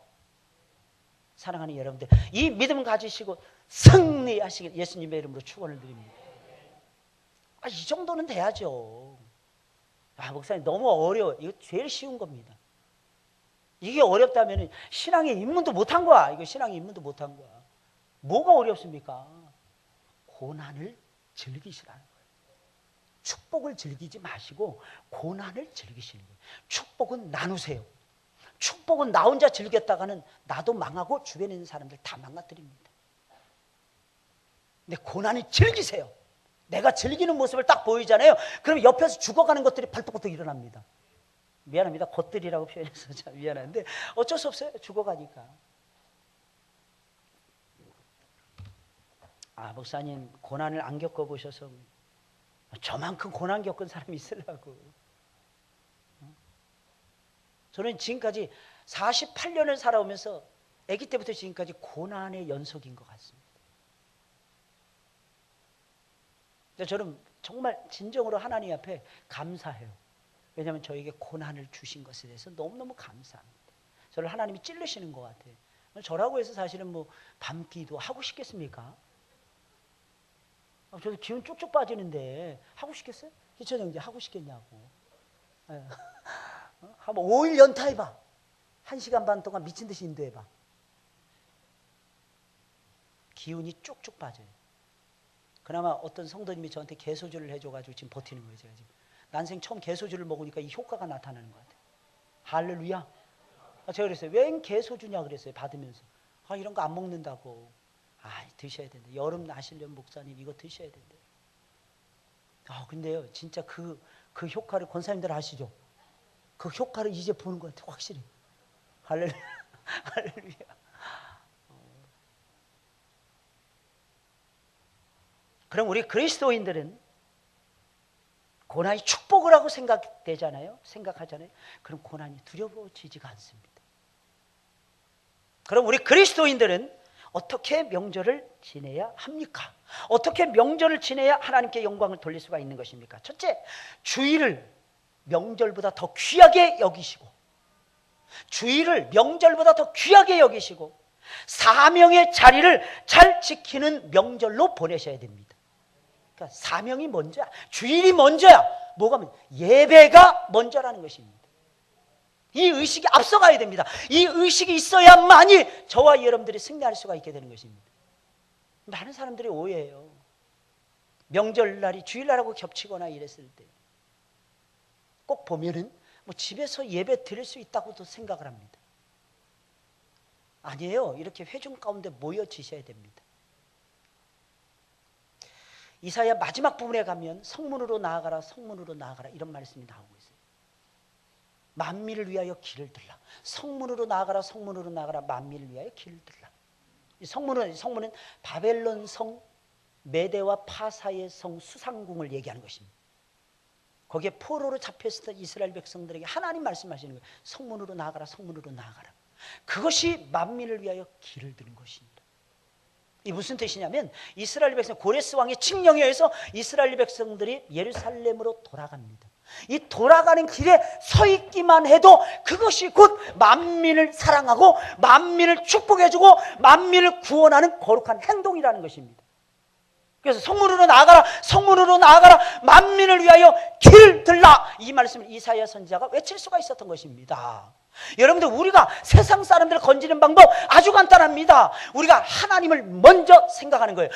사랑하는 여러분들, 이 믿음 가지시고 승리하시길 예수님의 이름으로 축원을 드립니다. 이 정도는 돼야죠. 목사님 너무 어려워. 이거 제일 쉬운 겁니다. 이게 어렵다면 신앙의 입문도 못한 거야. 이거 신앙의 입문도 못한 거야. 뭐가 어렵습니까? 고난을 즐기시라는 거예요. 축복을 즐기지 마시고 고난을 즐기시는 거예요. 축복은 나누세요. 축복은 나 혼자 즐겼다가는 나도 망하고 주변에 있는 사람들 다 망가뜨립니다. 근데 고난을 즐기세요. 내가 즐기는 모습을 딱 보이잖아요. 그럼 옆에서 죽어가는 것들이 발떡발떡 일어납니다. 미안합니다. 것들이라고 표현해서 참 미안한데 어쩔 수 없어요. 죽어가니까. 목사님 고난을 안 겪어보셔서 저만큼 고난 겪은 사람이 있으려고. 저는 지금까지 48년을 살아오면서 아기 때부터 지금까지 고난의 연속인 것 같습니다. 저는 정말 진정으로 하나님 앞에 감사해요. 왜냐하면 저에게 고난을 주신 것에 대해서 너무너무 감사합니다. 저를 하나님이 찔르시는 것 같아요. 저라고 해서 사실은 뭐 밤기도 하고 싶겠습니까? 저도 기운 쭉쭉 빠지는데 하고 싶겠어요? 희천 형제 하고 싶겠냐고. 한번 5일 연타해봐. 1시간 반 동안 미친 듯이 인도해봐. 기운이 쭉쭉 빠져요. 그나마 어떤 성도님이 저한테 개소주를 해줘가지고 지금 버티는 거예요. 제가 지금 난생 처음 개소주를 먹으니까 이 효과가 나타나는 것 같아요. 할렐루야. 제가 그랬어요. 웬 개소주냐 그랬어요. 받으면서. 이런 거 안 먹는다고. 드셔야 된다. 여름 나시려면 목사님 이거 드셔야 된다. 근데요 진짜 그 효과를 권사님들 아시죠? 그 효과를 이제 보는 것 같아요. 확실히. 할렐루야. 할렐루야. 그럼 우리 그리스도인들은 고난이 축복을 하고 생각하잖아요. 그럼 고난이 두려워지지가 않습니다. 그럼 우리 그리스도인들은 어떻게 명절을 지내야 합니까? 어떻게 명절을 지내야 하나님께 영광을 돌릴 수가 있는 것입니까? 첫째, 주일을 명절보다 더 귀하게 여기시고, 사명의 자리를 잘 지키는 명절로 보내셔야 됩니다. 그러니까 사명이 먼저야. 주일이 먼저야. 뭐가 먼저? 예배가 먼저라는 것입니다. 이 의식이 앞서가야 됩니다. 이 의식이 있어야만이 저와 여러분들이 승리할 수가 있게 되는 것입니다. 많은 사람들이 오해해요. 명절날이 주일날하고 겹치거나 이랬을 때 꼭 보면은 뭐 집에서 예배 드릴 수 있다고도 생각을 합니다. 아니에요. 이렇게 회중 가운데 모여지셔야 됩니다. 이사야 마지막 부분에 가면 성문으로 나아가라, 성문으로 나아가라 이런 말씀이 나오고 있어요. 만민을 위하여 길을 들라. 성문으로 나아가라, 성문으로 나아가라. 만민을 위하여 길을 들라. 이 성문은 바벨론 성, 메대와 파사의 성 수상궁을 얘기하는 것입니다. 거기에 포로로 잡혔을 이스라엘 백성들에게 하나님 말씀하시는 거예요. 성문으로 나아가라, 성문으로 나아가라. 그것이 만민을 위하여 길을 드는 것입니다. 이 무슨 뜻이냐면 이스라엘 백성 고레스 왕의 칙령에 의해서 이스라엘 백성들이 예루살렘으로 돌아갑니다. 이 돌아가는 길에 서 있기만 해도 그것이 곧 만민을 사랑하고 만민을 축복해주고 만민을 구원하는 거룩한 행동이라는 것입니다. 그래서 성문으로 나아가라, 성문으로 나아가라, 만민을 위하여 길을 들라. 이 말씀을 이사야 선지자가 외칠 수가 있었던 것입니다. 여러분들, 우리가 세상 사람들을 건지는 방법 아주 간단합니다. 우리가 하나님을 먼저 생각하는 거예요.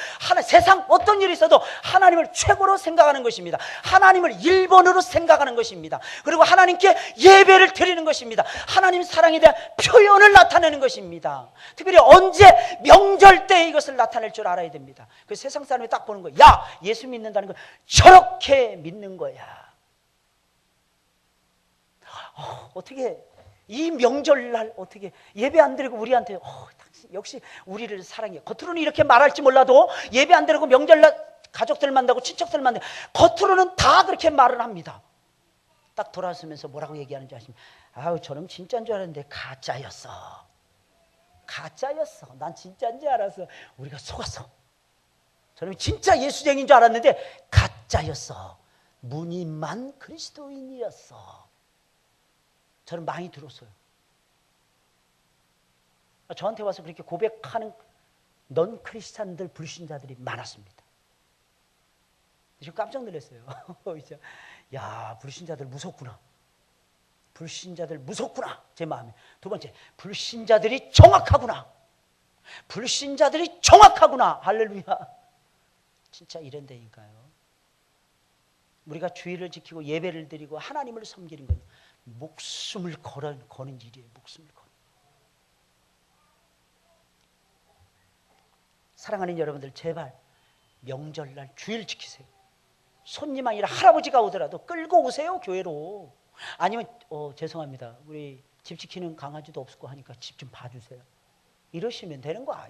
세상 어떤 일이 있어도 하나님을 최고로 생각하는 것입니다. 하나님을 1번으로 생각하는 것입니다. 그리고 하나님께 예배를 드리는 것입니다. 하나님 사랑에 대한 표현을 나타내는 것입니다. 특별히 언제 명절 때 이것을 나타낼 줄 알아야 됩니다. 그 세상 사람이 딱 보는 거예요. 야, 예수 믿는다는 건 저렇게 믿는 거야. 어떻게 이 명절날 어떻게 예배 안 드리고 우리한테 당신 역시 우리를 사랑해. 겉으로는 이렇게 말할지 몰라도 예배 안 드리고 명절날 가족들 만나고 친척들 만나고 겉으로는 다 그렇게 말을 합니다. 딱 돌아서면서 뭐라고 얘기하는지 아십니까? 저놈 진짜인 줄 알았는데 가짜였어. 난 진짜인 줄 알았어. 우리가 속았어. 저놈이 진짜 예수쟁인 줄 알았는데 가짜였어. 무늬만 그리스도인이었어. 저는 많이 들었어요. 저한테 와서 그렇게 고백하는 넌 크리스찬들, 불신자들이 많았습니다. 지금 깜짝 놀랐어요. 야, 불신자들 무섭구나. 제 마음에. 두 번째, 불신자들이 정확하구나. 할렐루야. 진짜 이런 데니까요. 우리가 주일을 지키고 예배를 드리고 하나님을 섬기는 건 목숨을 거는 일이에요. 사랑하는 여러분들, 제발 명절날 주일 지키세요. 손님 아니라 할아버지가 오더라도 끌고 오세요, 교회로. 아니면 죄송합니다, 우리 집 지키는 강아지도 없고 하니까 집 좀 봐주세요. 이러시면 되는 거야.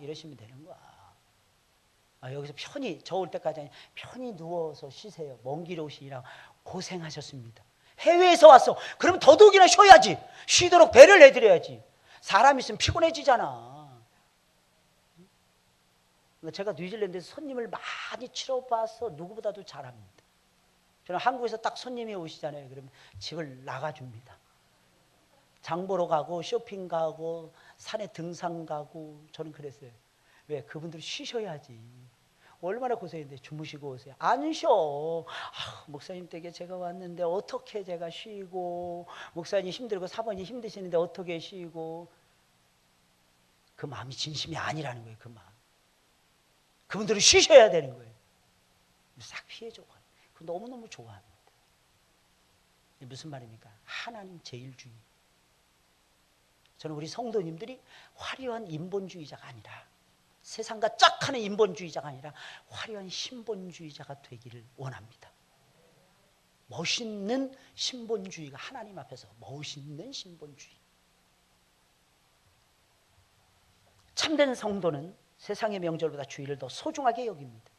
여기서 편히 저올 때까지 편히 누워서 쉬세요. 먼 길 오시느라 고생하셨습니다. 해외에서 왔어. 그럼 더더욱이나 쉬어야지. 쉬도록 배를 해드려야지. 사람 있으면 피곤해지잖아. 제가 뉴질랜드에서 손님을 많이 치러봐서 누구보다도 잘합니다. 저는 한국에서 딱 손님이 오시잖아요. 그러면 집을 나가줍니다. 장 보러 가고 쇼핑 가고 산에 등산 가고 저는 그랬어요. 왜? 그분들이 쉬셔야지. 얼마나 고생인데 주무시고 오세요. 안 쉬어. 목사님 댁에 제가 왔는데 어떻게 제가 쉬고, 목사님 힘들고 사모님 힘드시는데 어떻게 쉬고. 그 마음이 진심이 아니라는 거예요. 그 마음. 그분들은 쉬셔야 되는 거예요. 싹 피해줘. 그 너무너무 좋아합니다. 무슨 말입니까? 하나님 제일주의. 저는 우리 성도님들이 화려한 인본주의자가 아니라, 세상과 쫙 하는 인본주의자가 아니라 화려한 신본주의자가 되기를 원합니다. 멋있는 신본주의가 하나님 앞에서 멋있는 신본주의. 참된 성도는 세상의 명절보다 주일을 더 소중하게 여깁니다.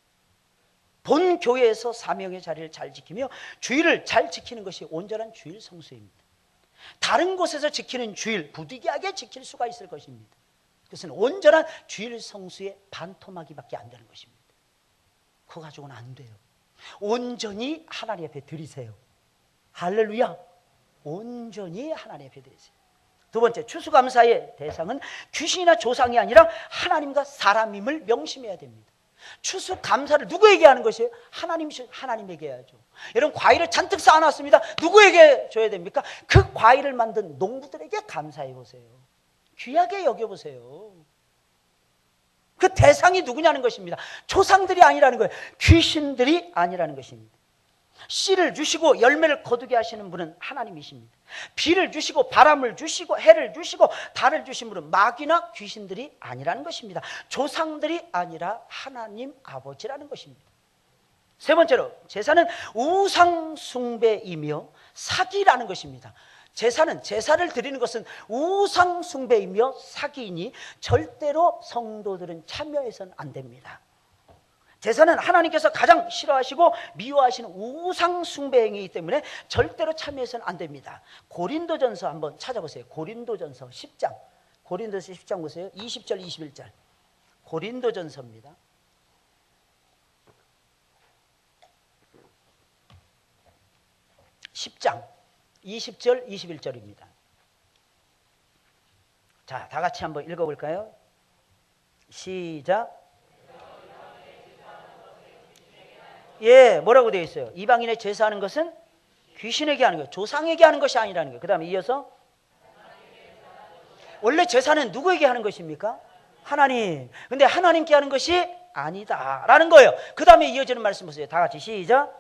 본 교회에서 사명의 자리를 잘 지키며 주일을 잘 지키는 것이 온전한 주일 성수입니다. 다른 곳에서 지키는 주일 부득이하게 지킬 수가 있을 것입니다. 그것은 온전한 주일 성수의 반토막이밖에 안 되는 것입니다. 그거 가지고는 안 돼요. 온전히 하나님 앞에 드리세요. 할렐루야. 온전히 하나님 앞에 드리세요. 두 번째, 추수감사의 대상은 귀신이나 조상이 아니라 하나님과 사람임을 명심해야 됩니다. 추수감사를 누구에게 하는 것이에요? 하나님에게 해야죠. 여러분, 과일을 잔뜩 쌓아놨습니다. 누구에게 줘야 됩니까? 그 과일을 만든 농부들에게 감사해 보세요. 귀하게 여겨보세요. 그 대상이 누구냐는 것입니다. 조상들이 아니라는 거예요. 귀신들이 아니라는 것입니다. 씨를 주시고 열매를 거두게 하시는 분은 하나님이십니다. 비를 주시고 바람을 주시고 해를 주시고 달을 주신 분은 마귀나 귀신들이 아니라는 것입니다. 조상들이 아니라 하나님 아버지라는 것입니다. 세 번째로, 제사는 우상 숭배이며 사기라는 것입니다. 제사를 드리는 것은 우상 숭배이며 사기이니 절대로 성도들은 참여해서는 안 됩니다. 제사는 하나님께서 가장 싫어하시고 미워하시는 우상 숭배 행위이기 때문에 절대로 참여해서는 안 됩니다. 고린도전서 한번 찾아보세요. 고린도전서 10장. 고린도전서 10장 보세요. 20절 21절. 고린도전서입니다. (10장) 20절 21절입니다. 자, 다 같이 한번 읽어볼까요? 시작. 예, 뭐라고 되어 있어요? 이방인의 제사하는 것은 귀신에게 하는 거예요. 조상에게 하는 것이 아니라는 거예요. 그 다음에 이어서, 원래 제사는 누구에게 하는 것입니까? 하나님. 근데 하나님께 하는 것이 아니다라는 거예요. 그 다음에 이어지는 말씀 보세요. 다 같이 시작.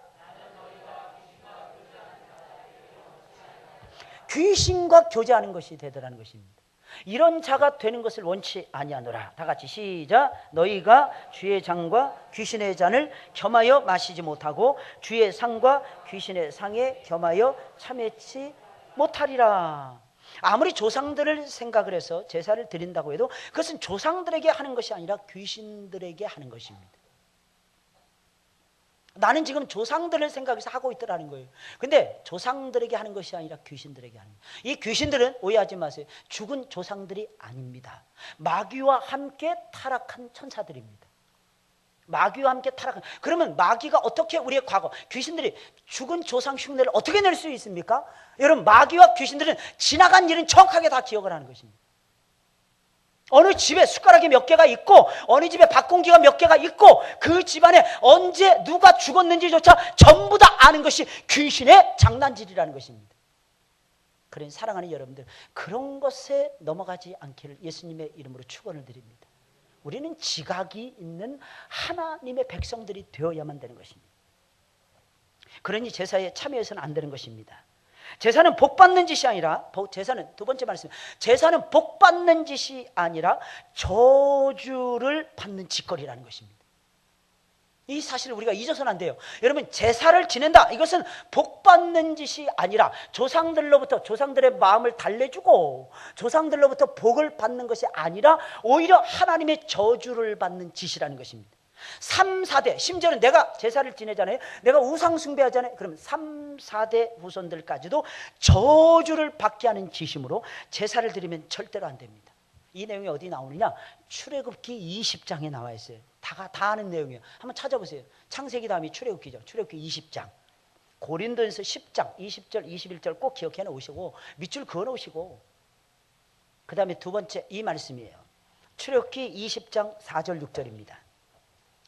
귀신과 교제하는 것이 되더라는 것입니다. 이런 자가 되는 것을 원치 아니하노라. 다 같이 시작. 너희가 주의 잔과 귀신의 잔을 겸하여 마시지 못하고 주의 상과 귀신의 상에 겸하여 참여치 못하리라. 아무리 조상들을 생각을 해서 제사를 드린다고 해도 그것은 조상들에게 하는 것이 아니라 귀신들에게 하는 것입니다. 나는 지금 조상들을 생각해서 하고 있더라는 거예요. 근데 조상들에게 하는 것이 아니라 귀신들에게 하는 거예요. 이 귀신들은 오해하지 마세요. 죽은 조상들이 아닙니다. 마귀와 함께 타락한 천사들입니다. 마귀와 함께 타락한. 그러면 마귀가 어떻게 우리의 과거, 귀신들이 죽은 조상 흉내를 어떻게 낼 수 있습니까? 여러분, 마귀와 귀신들은 지나간 일은 정확하게 다 기억을 하는 것입니다. 어느 집에 숟가락이 몇 개가 있고 어느 집에 밥공기가 몇 개가 있고 그 집안에 언제 누가 죽었는지조차 전부 다 아는 것이 귀신의 장난질이라는 것입니다. 그러니 사랑하는 여러분들, 그런 것에 넘어가지 않기를 예수님의 이름으로 축원을 드립니다. 우리는 지각이 있는 하나님의 백성들이 되어야만 되는 것입니다. 그러니 제사에 참여해서는 안 되는 것입니다. 제사는 복 받는 짓이 아니라, 제사는 두 번째 말씀, 제사는 복 받는 짓이 아니라 저주를 받는 짓거리라는 것입니다. 이 사실을 우리가 잊어서는 안 돼요. 여러분, 제사를 지낸다, 이것은 복 받는 짓이 아니라 조상들로부터, 조상들의 마음을 달래주고 조상들로부터 복을 받는 것이 아니라 오히려 하나님의 저주를 받는 짓이라는 것입니다. 3, 4대, 심지어는 내가 제사를 지내잖아요. 내가 우상 숭배하잖아요. 그럼 3, 4대 후손들까지도 저주를 받게 하는 지심으로 제사를 드리면 절대로 안 됩니다. 이 내용이 어디 나오느냐? 출애굽기 20장에 나와 있어요. 다 아는 내용이에요. 한번 찾아보세요. 창세기 다음이 출애굽기죠. 출애굽기 20장. 고린도전서 10장 20절 21절 꼭 기억해 놓으시고 밑줄 그어 놓으시고, 그 다음에 두 번째 이 말씀이에요. 출애굽기 20장 4절 6절입니다.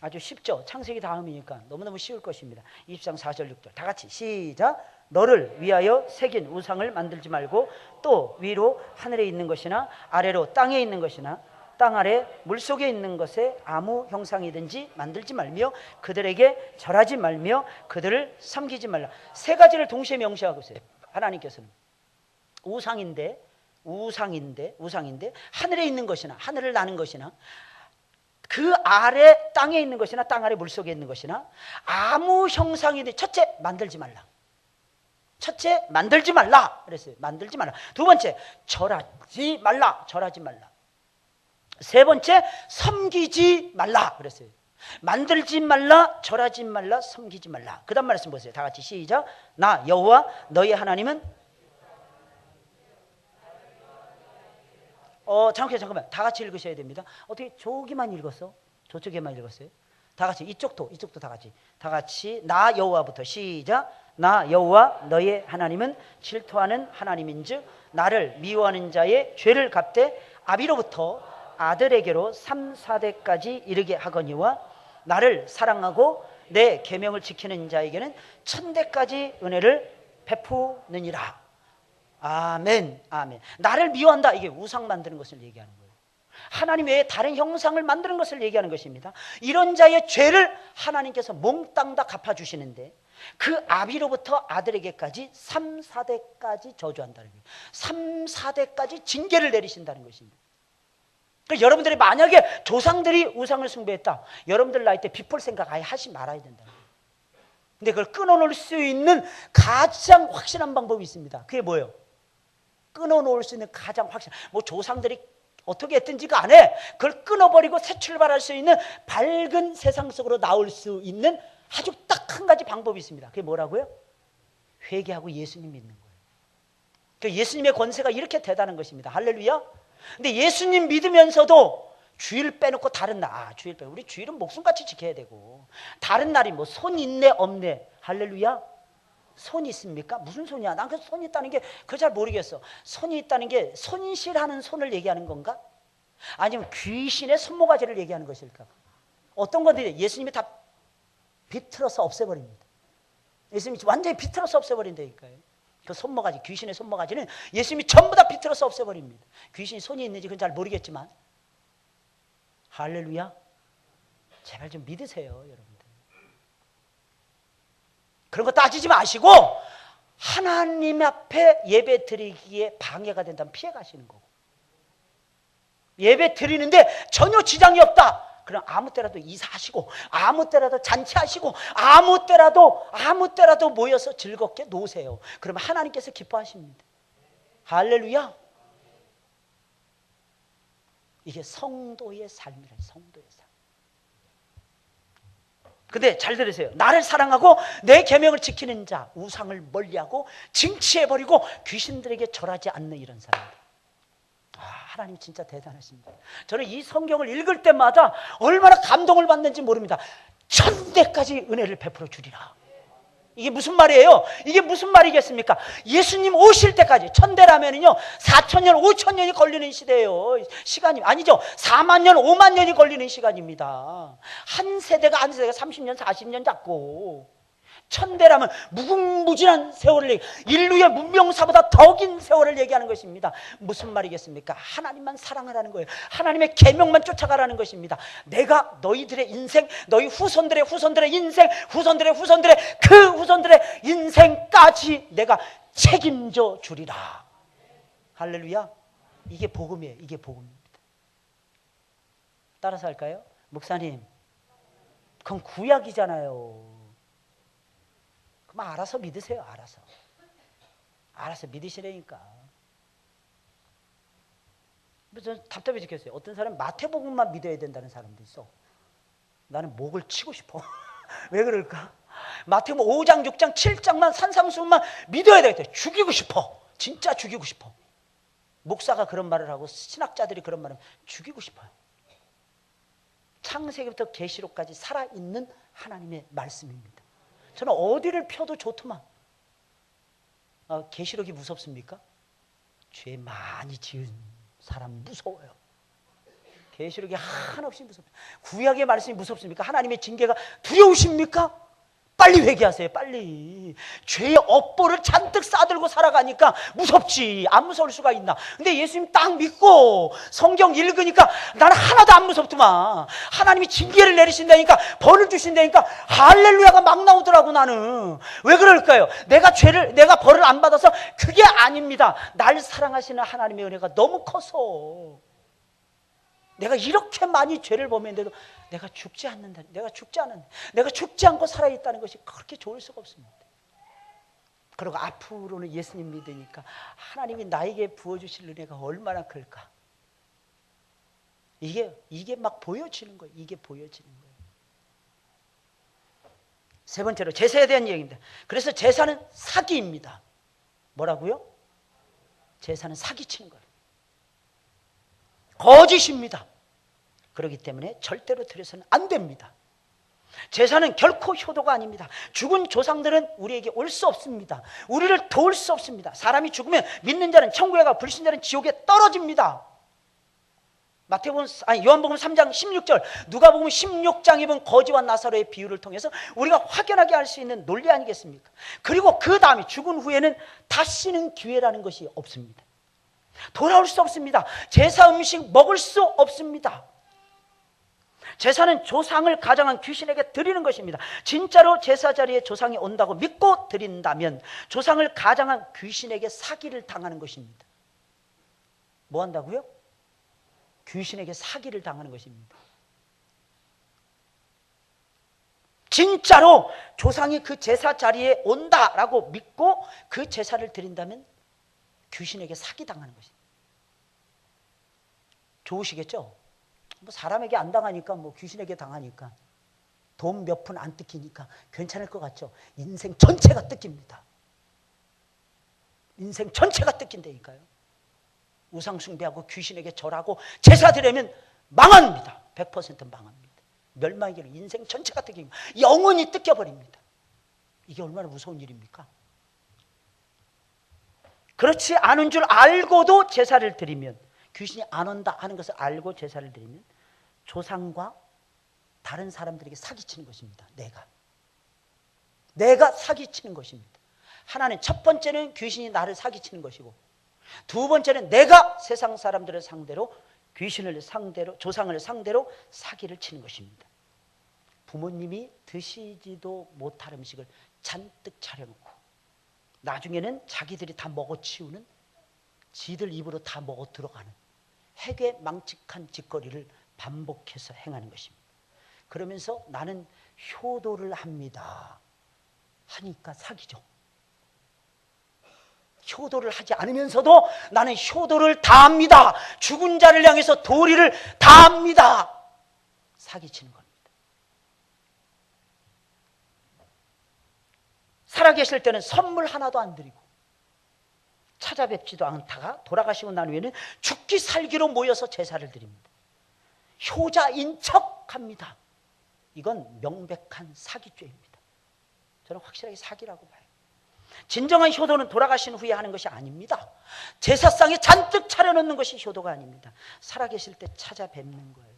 아주 쉽죠. 창세기 다음이니까 너무너무 쉬울 것입니다. 20장 4절 6절 다 같이 시작. 너를 위하여 새긴 우상을 만들지 말고 또 위로 하늘에 있는 것이나 아래로 땅에 있는 것이나 땅 아래 물속에 있는 것에 아무 형상이든지 만들지 말며 그들에게 절하지 말며 그들을 섬기지 말라. 세 가지를 동시에 명시하고 있어요. 하나님께서는 우상인데 하늘에 있는 것이나 하늘을 나는 것이나 그 아래 땅에 있는 것이나 땅 아래 물속에 있는 것이나 아무 형상이든지 첫째 만들지 말라. 첫째 만들지 말라 그랬어요. 만들지 말라. 두 번째 절하지 말라. 절하지 말라. 세 번째 섬기지 말라 그랬어요. 만들지 말라, 절하지 말라, 섬기지 말라. 그 다음 말씀 보세요. 다 같이 시작. 나 여호와 너희 하나님은 잠깐만. 다 같이 읽으셔야 됩니다. 어떻게 저기만 읽었어? 저쪽에만 읽었어요? 다 같이 이쪽도 다 같이 나 여호와부터 시작. 나 여호와 너의 하나님은 질투하는 하나님인즉 나를 미워하는 자의 죄를 갚되 아비로부터 아들에게로 3, 4대까지 이르게 하거니와 나를 사랑하고 내 계명을 지키는 자에게는 1000대까지 은혜를 베푸느니라. 아멘, 아멘. 나를 미워한다. 이게 우상 만드는 것을 얘기하는 거예요. 하나님 외에 다른 형상을 만드는 것을 얘기하는 것입니다. 이런 자의 죄를 하나님께서 몽땅 다 갚아주시는데 그 아비로부터 아들에게까지 3, 4대까지 저주한다는 거예요. 3, 4대까지 징계를 내리신다는 것입니다. 그러니까 여러분들이 만약에 조상들이 우상을 숭배했다, 여러분들 나이 때 비폴 생각 아예 하지 말아야 된다는 거예요. 근데 그걸 끊어놓을 수 있는 가장 확실한 방법이 있습니다. 그게 뭐예요? 끊어놓을 수 있는 가장 확실한, 뭐 조상들이 어떻게 했든지 간에 그걸 끊어버리고 새 출발할 수 있는 밝은 세상 속으로 나올 수 있는 아주 딱 한 가지 방법이 있습니다. 그게 뭐라고요? 회개하고 예수님 믿는 거예요. 그러니까 예수님의 권세가 이렇게 대단한 것입니다. 할렐루야. 근데 예수님 믿으면서도 주일 빼놓고 다른 날, 주일 빼, 우리 주일은 목숨같이 지켜야 되고, 다른 날이 뭐 손 있네 없네. 할렐루야. 손 있습니까? 무슨 손이야? 난 그 손 있다는 게 그거 잘 모르겠어. 손이 있다는 게 손실하는 손을 얘기하는 건가? 아니면 귀신의 손모가지를 얘기하는 것일까? 어떤 건데 예수님이 다 비틀어서 없애버립니다. 예수님이 완전히 비틀어서 없애버린다니까요. 그 손모가지, 귀신의 손모가지는 예수님이 전부 다 비틀어서 없애버립니다. 귀신이 손이 있는지 그건 잘 모르겠지만, 할렐루야. 제발 좀 믿으세요, 여러분들. 그런 거 따지지 마시고 하나님 앞에 예배 드리기에 방해가 된다면 피해 가시는 거고, 예배 드리는데 전혀 지장이 없다, 그럼 아무 때라도 이사하시고 아무 때라도 잔치하시고 아무 때라도 모여서 즐겁게 노세요. 그러면 하나님께서 기뻐하십니다. 할렐루야. 이게 성도의 삶이란, 성도의 삶. 근데 잘 들으세요. 나를 사랑하고 내 계명을 지키는 자, 우상을 멀리하고 징치해버리고 귀신들에게 절하지 않는 이런 사람들. 하나님 진짜 대단하십니다. 저는 이 성경을 읽을 때마다 얼마나 감동을 받는지 모릅니다. 1000대까지 은혜를 베풀어 주리라. 이게 무슨 말이에요? 이게 무슨 말이겠습니까? 예수님 오실 때까지, 1000대라면요 4000년 5000년이 걸리는 시대예요. 시간이 아니죠. 4만년 5만년이 걸리는 시간입니다. 한 세대가 30년 40년 잡고, 1000대라면 무궁무진한 세월을 인류의 문명사보다 더 긴 세월을 얘기하는 것입니다. 무슨 말이겠습니까? 하나님만 사랑하라는 거예요. 하나님의 계명만 쫓아가라는 것입니다. 내가 너희들의 인생, 너희 후손들의 인생, 후손들의 그 후손들의 인생까지 내가 책임져 주리라. 할렐루야. 이게 복음이에요. 이게 복음입니다. 따라서 할까요? 목사님, 그건 구약이잖아요. 그럼 알아서 믿으세요. 알아서 믿으시라니까. 저 답답해 죽겠어요. 어떤 사람은 마태복음만 믿어야 된다는 사람도 있어. 나는 목을 치고 싶어. 왜 그럴까? 마태복음 5장, 6장, 7장만 산상수훈만 믿어야 되겠다. 죽이고 싶어. 진짜 죽이고 싶어. 목사가 그런 말을 하고 신학자들이 그런 말을 하면 죽이고 싶어요. 창세기부터 계시록까지 살아있는 하나님의 말씀입니다. 저는 어디를 펴도 좋더만. 계시록이 무섭습니까? 죄 많이 지은 사람 무서워요. 계시록이 한없이 무섭습니다. 구약의 말씀이 무섭습니까? 하나님의 징계가 두려우십니까? 빨리 회개하세요. 빨리. 죄의 업보를 잔뜩 싸들고 살아가니까 무섭지. 안 무서울 수가 있나. 근데 예수님 딱 믿고 성경 읽으니까 나는 하나도 안 무섭더만. 하나님이 징계를 내리신다니까, 벌을 주신다니까 할렐루야가 막 나오더라고. 나는 왜 그럴까요? 내가 벌을 안 받아서 그게 아닙니다. 날 사랑하시는 하나님의 은혜가 너무 커서. 내가 이렇게 많이 죄를 범했는데도 내가 죽지 않는다. 내가 죽지 않고 살아있다는 것이 그렇게 좋을 수가 없습니다. 그리고 앞으로는 예수님 믿으니까 하나님이 나에게 부어주실 은혜가 얼마나 클까. 이게 막 보여지는 거예요. 이게 보여지는 거예요. 세 번째로 제사에 대한 얘기입니다. 그래서 제사는 사기입니다. 뭐라고요? 제사는 사기치는 거예요. 거짓입니다. 그렇기 때문에 절대로 드려서는 안 됩니다. 제사는 결코 효도가 아닙니다. 죽은 조상들은 우리에게 올 수 없습니다. 우리를 도울 수 없습니다. 사람이 죽으면 믿는 자는 천국에 가고 불신자는 지옥에 떨어집니다. 요한복음 3장 16절, 누가복음 16장에 본 거지와 나사로의 비유를 통해서 우리가 확연하게 알 수 있는 논리 아니겠습니까? 그리고 그 다음에 죽은 후에는 다시는 기회라는 것이 없습니다. 돌아올 수 없습니다. 제사 음식 먹을 수 없습니다. 제사는 조상을 가장한 귀신에게 드리는 것입니다. 진짜로 제사 자리에 조상이 온다고 믿고 드린다면 조상을 가장한 귀신에게 사기를 당하는 것입니다. 뭐 한다고요? 귀신에게 사기를 당하는 것입니다. 진짜로 조상이 그 제사 자리에 온다라고 믿고 그 제사를 드린다면 귀신에게 사기당하는 것입니다. 좋으시겠죠? 뭐 사람에게 안 당하니까 뭐 귀신에게 당하니까 돈 몇 푼 안 뜯기니까 괜찮을 것 같죠? 인생 전체가 뜯깁니다. 인생 전체가 뜯긴다니까요. 우상 숭배하고 귀신에게 절하고 제사 드리면 망합니다. 100% 망합니다. 멸망의 길로 인생 전체가 뜯깁니다. 영원히 뜯겨버립니다. 이게 얼마나 무서운 일입니까? 그렇지 않은 줄 알고도 제사를 드리면, 귀신이 안 온다 하는 것을 알고 제사를 드리면 조상과 다른 사람들에게 사기치는 것입니다. 내가 사기치는 것입니다. 하나는 첫 번째는 귀신이 나를 사기치는 것이고, 두 번째는 내가 세상 사람들을 상대로, 귀신을 상대로, 조상을 상대로 사기를 치는 것입니다. 부모님이 드시지도 못할 음식을 잔뜩 차려놓고 나중에는 자기들이 다 먹어치우는, 지들 입으로 다 먹어 들어가는 해괴망측한 짓거리를 반복해서 행하는 것입니다. 그러면서 나는 효도를 합니다 하니까 사기죠. 효도를 하지 않으면서도 나는 효도를 다합니다. 죽은 자를 향해서 도리를 다합니다. 사기치는 겁니다. 살아계실 때는 선물 하나도 안 드리고 찾아뵙지도 않다가 돌아가시고 난 후에는 죽기 살기로 모여서 제사를 드립니다. 효자인 척합니다. 이건 명백한 사기죄입니다. 저는 확실하게 사기라고 봐요. 진정한 효도는 돌아가신 후에 하는 것이 아닙니다. 제사상에 잔뜩 차려놓는 것이 효도가 아닙니다. 살아계실 때 찾아뵙는 거예요.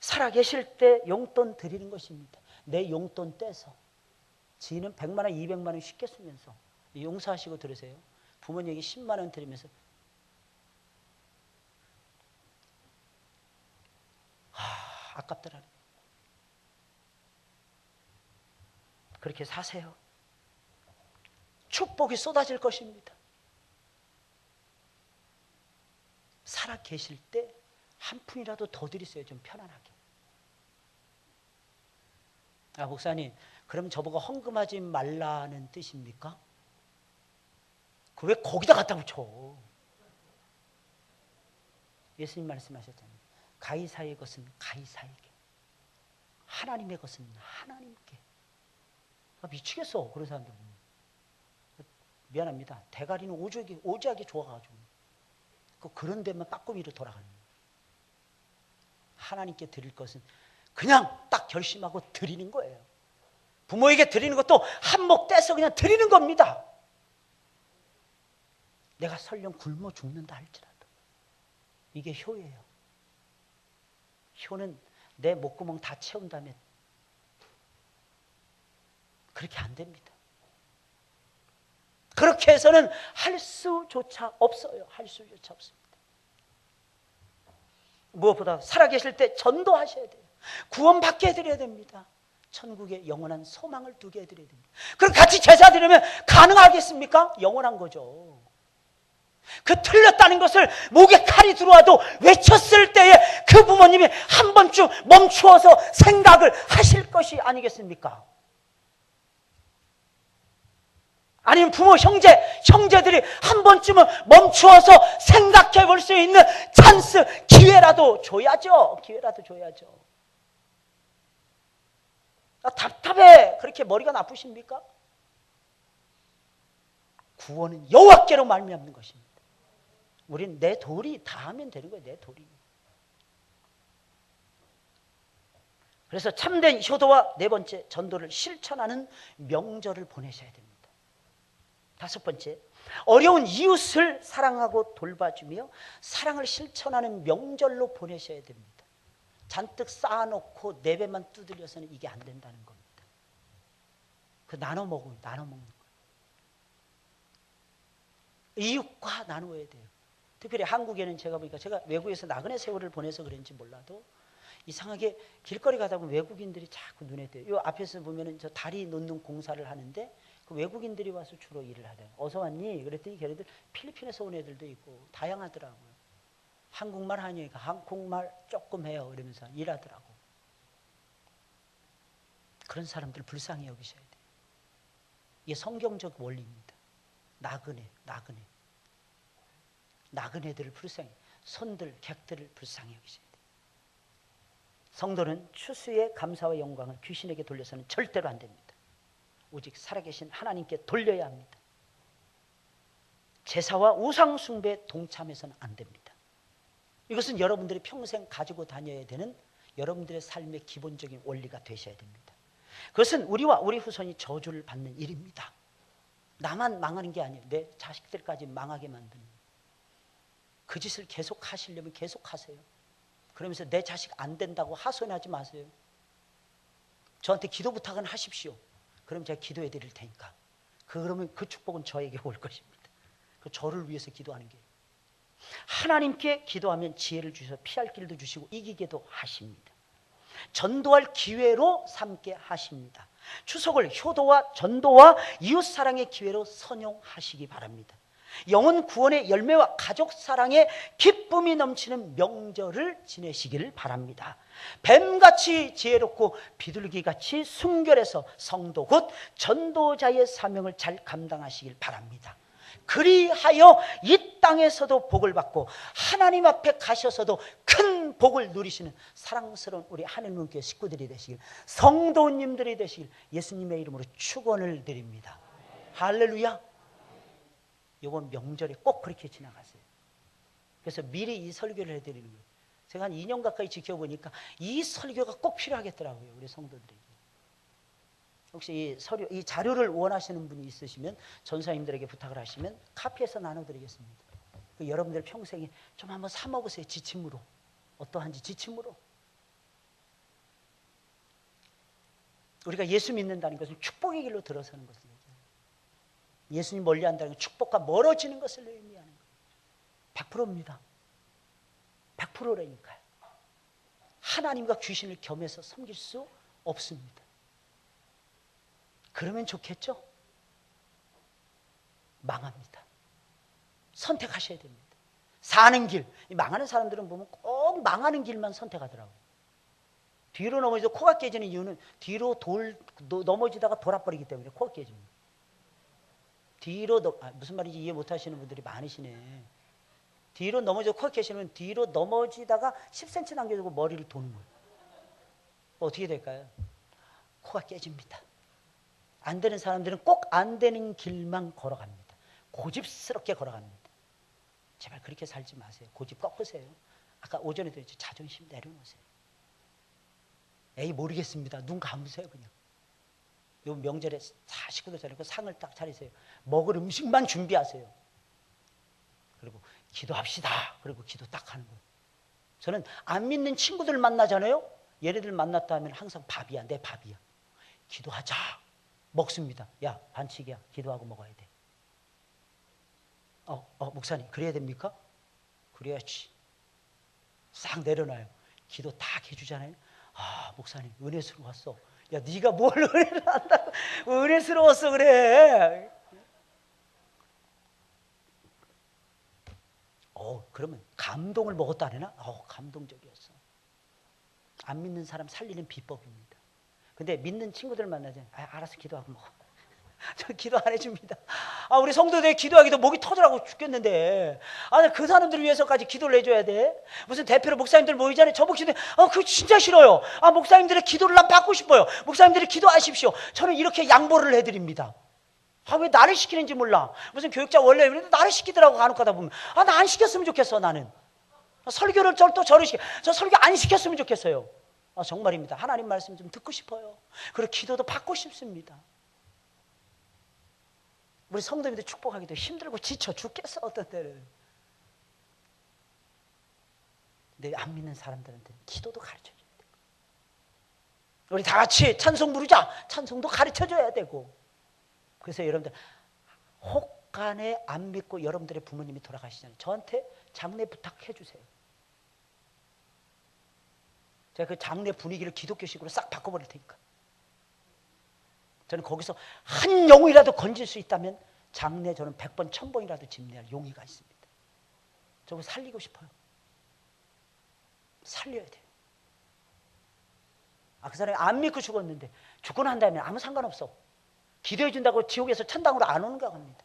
살아계실 때 용돈 드리는 것입니다. 내 용돈 떼서. 지인은 100만 원, 200만 원 쉽게 쓰면서 용서하시고 들으세요. 부모님에게 10만 원 드리면서 아깝더라. 그렇게 사세요. 축복이 쏟아질 것입니다. 살아 계실 때 한 푼이라도 더 드리세요. 좀 편안하게. 목사님, 그럼 저보고 헌금하지 말라는 뜻입니까? 그 왜 거기다 갖다 붙여? 예수님 말씀하셨잖아요. 가이사의 것은 가이사에게, 하나님의 것은 하나님께. 미치겠어 그런 사람들. 미안합니다. 대가리는 오지하게 좋아가지고 그런 데만 빠꾸미로 돌아가는 거예요. 하나님께 드릴 것은 그냥 딱 결심하고 드리는 거예요. 부모에게 드리는 것도 한몫 떼서 그냥 드리는 겁니다. 내가 설령 굶어 죽는다 할지라도 이게 효예요. 효는 내 목구멍 다 채운 다음에 그렇게 안 됩니다. 그렇게 해서는 할 수조차 없어요. 할 수조차 없습니다. 무엇보다 살아계실 때 전도하셔야 돼요. 구원받게 해드려야 됩니다. 천국에 영원한 소망을 두게 해드려야 됩니다. 그럼 같이 제사 드리면 가능하겠습니까? 영원한 거죠. 그 틀렸다는 것을 목에 칼이 들어와도 외쳤을 때에 그 부모님이 한 번쯤 멈추어서 생각을 하실 것이 아니겠습니까? 아니면 부모, 형제들이 한 번쯤은 멈추어서 생각해 볼 수 있는 찬스, 기회라도 줘야죠. 기회라도 줘야죠. 답답해. 그렇게 머리가 나쁘십니까? 구원은 여호와께로 말미암는 것입니다. 우리는 내 도리 다 하면 되는 거예요. 내 도리. 그래서 참된 효도와 네 번째, 전도를 실천하는 명절을 보내셔야 됩니다. 다섯 번째, 어려운 이웃을 사랑하고 돌봐주며 사랑을 실천하는 명절로 보내셔야 됩니다. 잔뜩 쌓아놓고 내 배만 두드려서는 이게 안 된다는 겁니다. 그 나눠 먹는 거예요. 이웃과 나누어야 돼요. 특별히 한국에는 제가 보니까 제가 외국에서 나그네 세월을 보내서 그런지 몰라도 이상하게 길거리 가다 보면 외국인들이 자꾸 눈에 띄어요. 이 앞에서 보면은 저 다리 놓는 공사를 하는데 그 외국인들이 와서 주로 일을 하대요. 어서 왔니? 그랬더니 걔네들 필리핀에서 온 애들도 있고 다양하더라고요. 한국말 하니까 한국말 조금 해요. 그러면서 일하더라고. 그런 사람들 불쌍히 여기셔야 돼요. 이게 성경적 원리입니다. 나그네들을 불쌍히, 손들, 객들을 불쌍히 여기셔야 돼요. 성도는 추수의 감사와 영광을 귀신에게 돌려서는 절대로 안 됩니다. 오직 살아계신 하나님께 돌려야 합니다. 제사와 우상 숭배에 동참해서는 안 됩니다. 이것은 여러분들이 평생 가지고 다녀야 되는 여러분들의 삶의 기본적인 원리가 되셔야 됩니다. 그것은 우리와 우리 후손이 저주를 받는 일입니다. 나만 망하는 게 아니에요. 내 자식들까지 망하게 만드는. 그 짓을 계속 하시려면 계속 하세요. 그러면서 내 자식 안 된다고 하소연하지 마세요. 저한테 기도 부탁은 하십시오. 그럼 제가 기도해 드릴 테니까. 그러면 그 축복은 저에게 올 것입니다. 그 저를 위해서 기도하는 게. 하나님께 기도하면 지혜를 주셔서 피할 길도 주시고 이기게도 하십니다. 전도할 기회로 삼게 하십니다. 추석을 효도와 전도와 이웃사랑의 기회로 선용하시기 바랍니다. 영혼 구원의 열매와 가족 사랑의 기쁨이 넘치는 명절을 지내시기를 바랍니다. 뱀같이 지혜롭고 비둘기같이 순결해서 성도 곧 전도자의 사명을 잘 감당하시길 바랍니다. 그리하여 이 땅에서도 복을 받고 하나님 앞에 가셔서도 큰 복을 누리시는 사랑스러운 우리 하느님께 식구들이 되시길, 성도님들이 되시길 예수님의 이름으로 축원을 드립니다. 할렐루야. 이번 명절에 꼭 그렇게 지나가세요. 그래서 미리 이 설교를 해드리는 거예요. 제가 한 2년 가까이 지켜보니까 이 설교가 꼭 필요하겠더라고요. 우리 성도들에게. 혹시 이 자료를 원하시는 분이 있으시면 전사님들에게 부탁을 하시면 카피해서 나눠드리겠습니다. 여러분들 평생에 좀 한번 사 먹으세요. 지침으로. 어떠한지 지침으로. 우리가 예수 믿는다는 것은 축복의 길로 들어서는 것을 얘기해요. 예수님 멀리한다는 건 축복과 멀어지는 것을 의미하는 거예요. 100%입니다. 100%라니까요. 하나님과 귀신을 겸해서 섬길 수 없습니다. 그러면 좋겠죠? 망합니다. 선택하셔야 됩니다. 사는 길, 망하는 사람들은 보면 꼭 망하는 길만 선택하더라고요. 뒤로 넘어지도 코가 깨지는 이유는 뒤로 넘어지다가 돌아버리기 때문에 코가 깨집니다. 무슨 말인지 이해 못하시는 분들이 많으시네. 뒤로 넘어져 코가 깨시면 뒤로 넘어지다가 10cm 남겨두고 머리를 도는 거예요. 어떻게 될까요? 코가 깨집니다. 안 되는 사람들은 꼭 안 되는 길만 걸어갑니다. 고집스럽게 걸어갑니다. 제발 그렇게 살지 마세요. 고집 꺾으세요. 아까 오전에도 했죠. 자존심 내려놓으세요. 에이 모르겠습니다. 눈 감으세요. 그냥. 요 명절에 식구들 차리고 상을 딱 차리세요. 먹을 음식만 준비하세요. 그리고 기도합시다. 그리고 기도 딱 하는 거예요. 저는 안 믿는 친구들 만나잖아요. 얘네들 만났다 하면 항상 밥이야. 내 밥이야. 기도하자. 먹습니다. 야 반칙이야. 기도하고 먹어야 돼. 목사님 그래야 됩니까? 그래야지. 싹 내려놔요. 기도 딱 해주잖아요. 아 목사님 은혜스러웠어. 야 네가 뭘 은혜를 한다고 은혜스러웠어 그래. 그러면 감동을 먹었다 안 해나? 감동적이었어. 안 믿는 사람 살리는 비법입니다. 근데 믿는 친구들 만나잖아요. 알아서 기도하고 먹어. 저 기도 안 해줍니다. 우리 성도들 기도하기도 목이 터져라고 죽겠는데, 그 사람들을 위해서까지 기도를 해줘야 돼? 무슨 대표로 목사님들 모이잖아요. 저 목사님들, 그거 진짜 싫어요. 목사님들의 기도를 난 받고 싶어요. 목사님들이 기도하십시오. 저는 이렇게 양보를 해드립니다. 왜 나를 시키는지 몰라. 무슨 교육자 원래 나를 시키더라고 간혹 가다 보면. 나 안 시켰으면 좋겠어 나는. 설교를 또 저를 시켜. 저 설교 안 시켰으면 좋겠어요. 정말입니다. 하나님 말씀 좀 듣고 싶어요. 그리고 기도도 받고 싶습니다. 우리 성도님들 축복하기도 힘들고 지쳐 죽겠어 어떤 때는. 근데 안 믿는 사람들한테는 기도도 가르쳐줘야 되고, 우리 다 같이 찬송 부르자. 찬송도 가르쳐줘야 되고. 그래서 여러분들 혹간에 안 믿고 여러분들의 부모님이 돌아가시잖아요. 저한테 장례 부탁해 주세요. 제가 그 장례 분위기를 기독교식으로 싹 바꿔버릴 테니까. 저는 거기서 한 영혼이라도 건질 수 있다면 장례 저는 100번 1000번이라도 집례할 용의가 있습니다. 저거 살리고 싶어요. 살려야 돼요. 그 사람이 안 믿고 죽었는데 죽고 난 다음에 아무 상관없어. 기도해 준다고 지옥에서 천당으로 안 오는 거 합니다.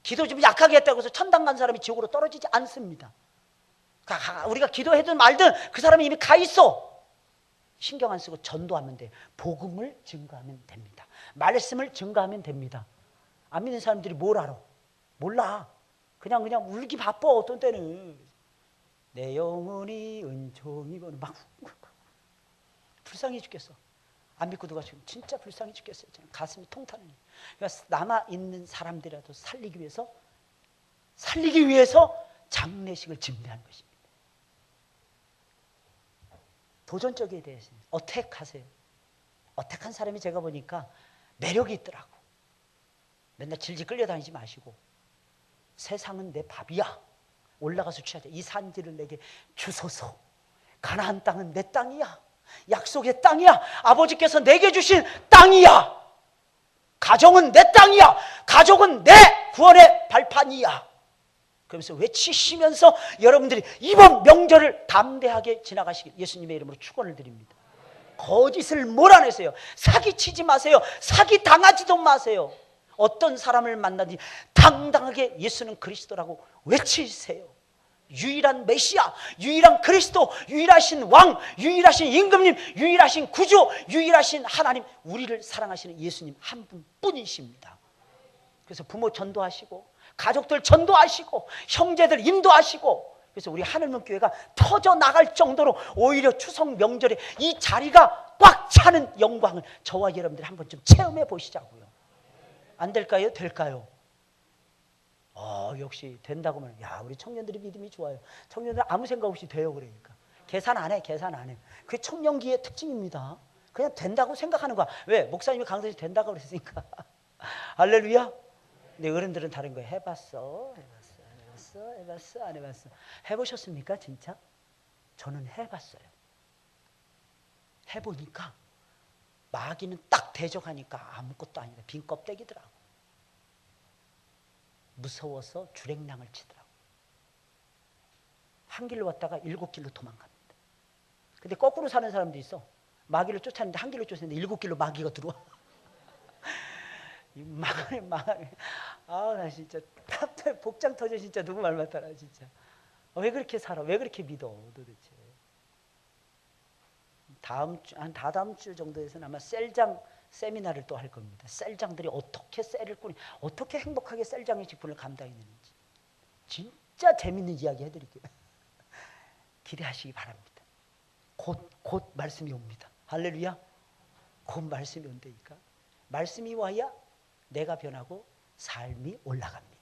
기도 좀 약하게 했다고 해서 천당 간 사람이 지옥으로 떨어지지 않습니다. 우리가 기도해든 말든 그 사람이 이미 가 있어. 신경 안 쓰고 전도하면 돼요. 복음을 증거하면 됩니다. 말씀을 증거하면 됩니다. 안 믿는 사람들이 뭘 알아? 몰라. 그냥 울기 바빠. 어떤 때는 내 영혼이 은총이고 막 불쌍해 죽겠어. 안 믿고 누가 지금 진짜 불쌍해 죽겠어요. 저는 가슴이 통타는. 그러니까 남아있는 사람들이라도 살리기 위해서 장례식을 집례하는 것입니다. 도전적에 대해서 어택하세요. 어택한 사람이 제가 보니까 매력이 있더라고. 맨날 질질 끌려다니지 마시고, 세상은 내 밥이야. 올라가서 취하자. 이 산지를 내게 주소서. 가나안 땅은 내 땅이야. 약속의 땅이야. 아버지께서 내게 주신 땅이야. 가정은 내 땅이야. 가족은 내 구원의 발판이야. 그러면서 외치시면서 여러분들이 이번 명절을 담대하게 지나가시길 예수님의 이름으로 축원을 드립니다. 거짓을 몰아내세요. 사기치지 마세요. 사기 당하지도 마세요. 어떤 사람을 만나든지 당당하게 예수는 그리스도라고 외치세요. 유일한 메시아, 유일한 그리스도, 유일하신 왕, 유일하신 임금님, 유일하신 구주, 유일하신 하나님, 우리를 사랑하시는 예수님 한 분뿐이십니다. 그래서 부모 전도하시고, 가족들 전도하시고, 형제들 인도하시고, 그래서 우리 하늘문교회가 터져 나갈 정도로 오히려 추석 명절에 이 자리가 꽉 차는 영광을 저와 여러분들이 한번 좀 체험해 보시자고요. 안 될까요? 될까요? 역시 된다고 하면, 우리 청년들이 믿음이 좋아요. 청년들 아무 생각 없이 돼요. 그러니까 계산 안 해. 그게 청년기의 특징입니다. 그냥 된다고 생각하는 거야. 왜? 목사님이 강사님 된다고 그랬으니까. 할렐루야. 근데 어른들은 다른 거예요. 해봤어, 안 해봤어. 해보셨습니까? 진짜? 저는 해봤어요. 해보니까 마귀는 딱 대적하니까 아무것도 아니다. 빈 껍데기더라고. 무서워서 주랭랑을 치더라고. 한 길로 왔다가 7길로 도망갑니다. 근데 거꾸로 사는 사람도 있어. 마귀를 쫓았는데 한 길로 쫓았는데 7길로 마귀가 들어와. 망하네. 나 진짜 답답해. 복장 터져. 진짜 누구 말 맞다라 진짜. 왜 그렇게 살아? 왜 그렇게 믿어 도대체? 한 다다음 주 정도에서는 아마 셀장 세미나를 또 할 겁니다. 셀장들이 어떻게 셀을 꾸니, 어떻게 행복하게 셀장의 직분을 감당했는지 진짜 재밌는 이야기 해드릴게요. 기대하시기 바랍니다. 곧 말씀이 옵니다. 할렐루야. 곧 말씀이 온다니까. 말씀이 와야 내가 변하고 삶이 올라갑니다.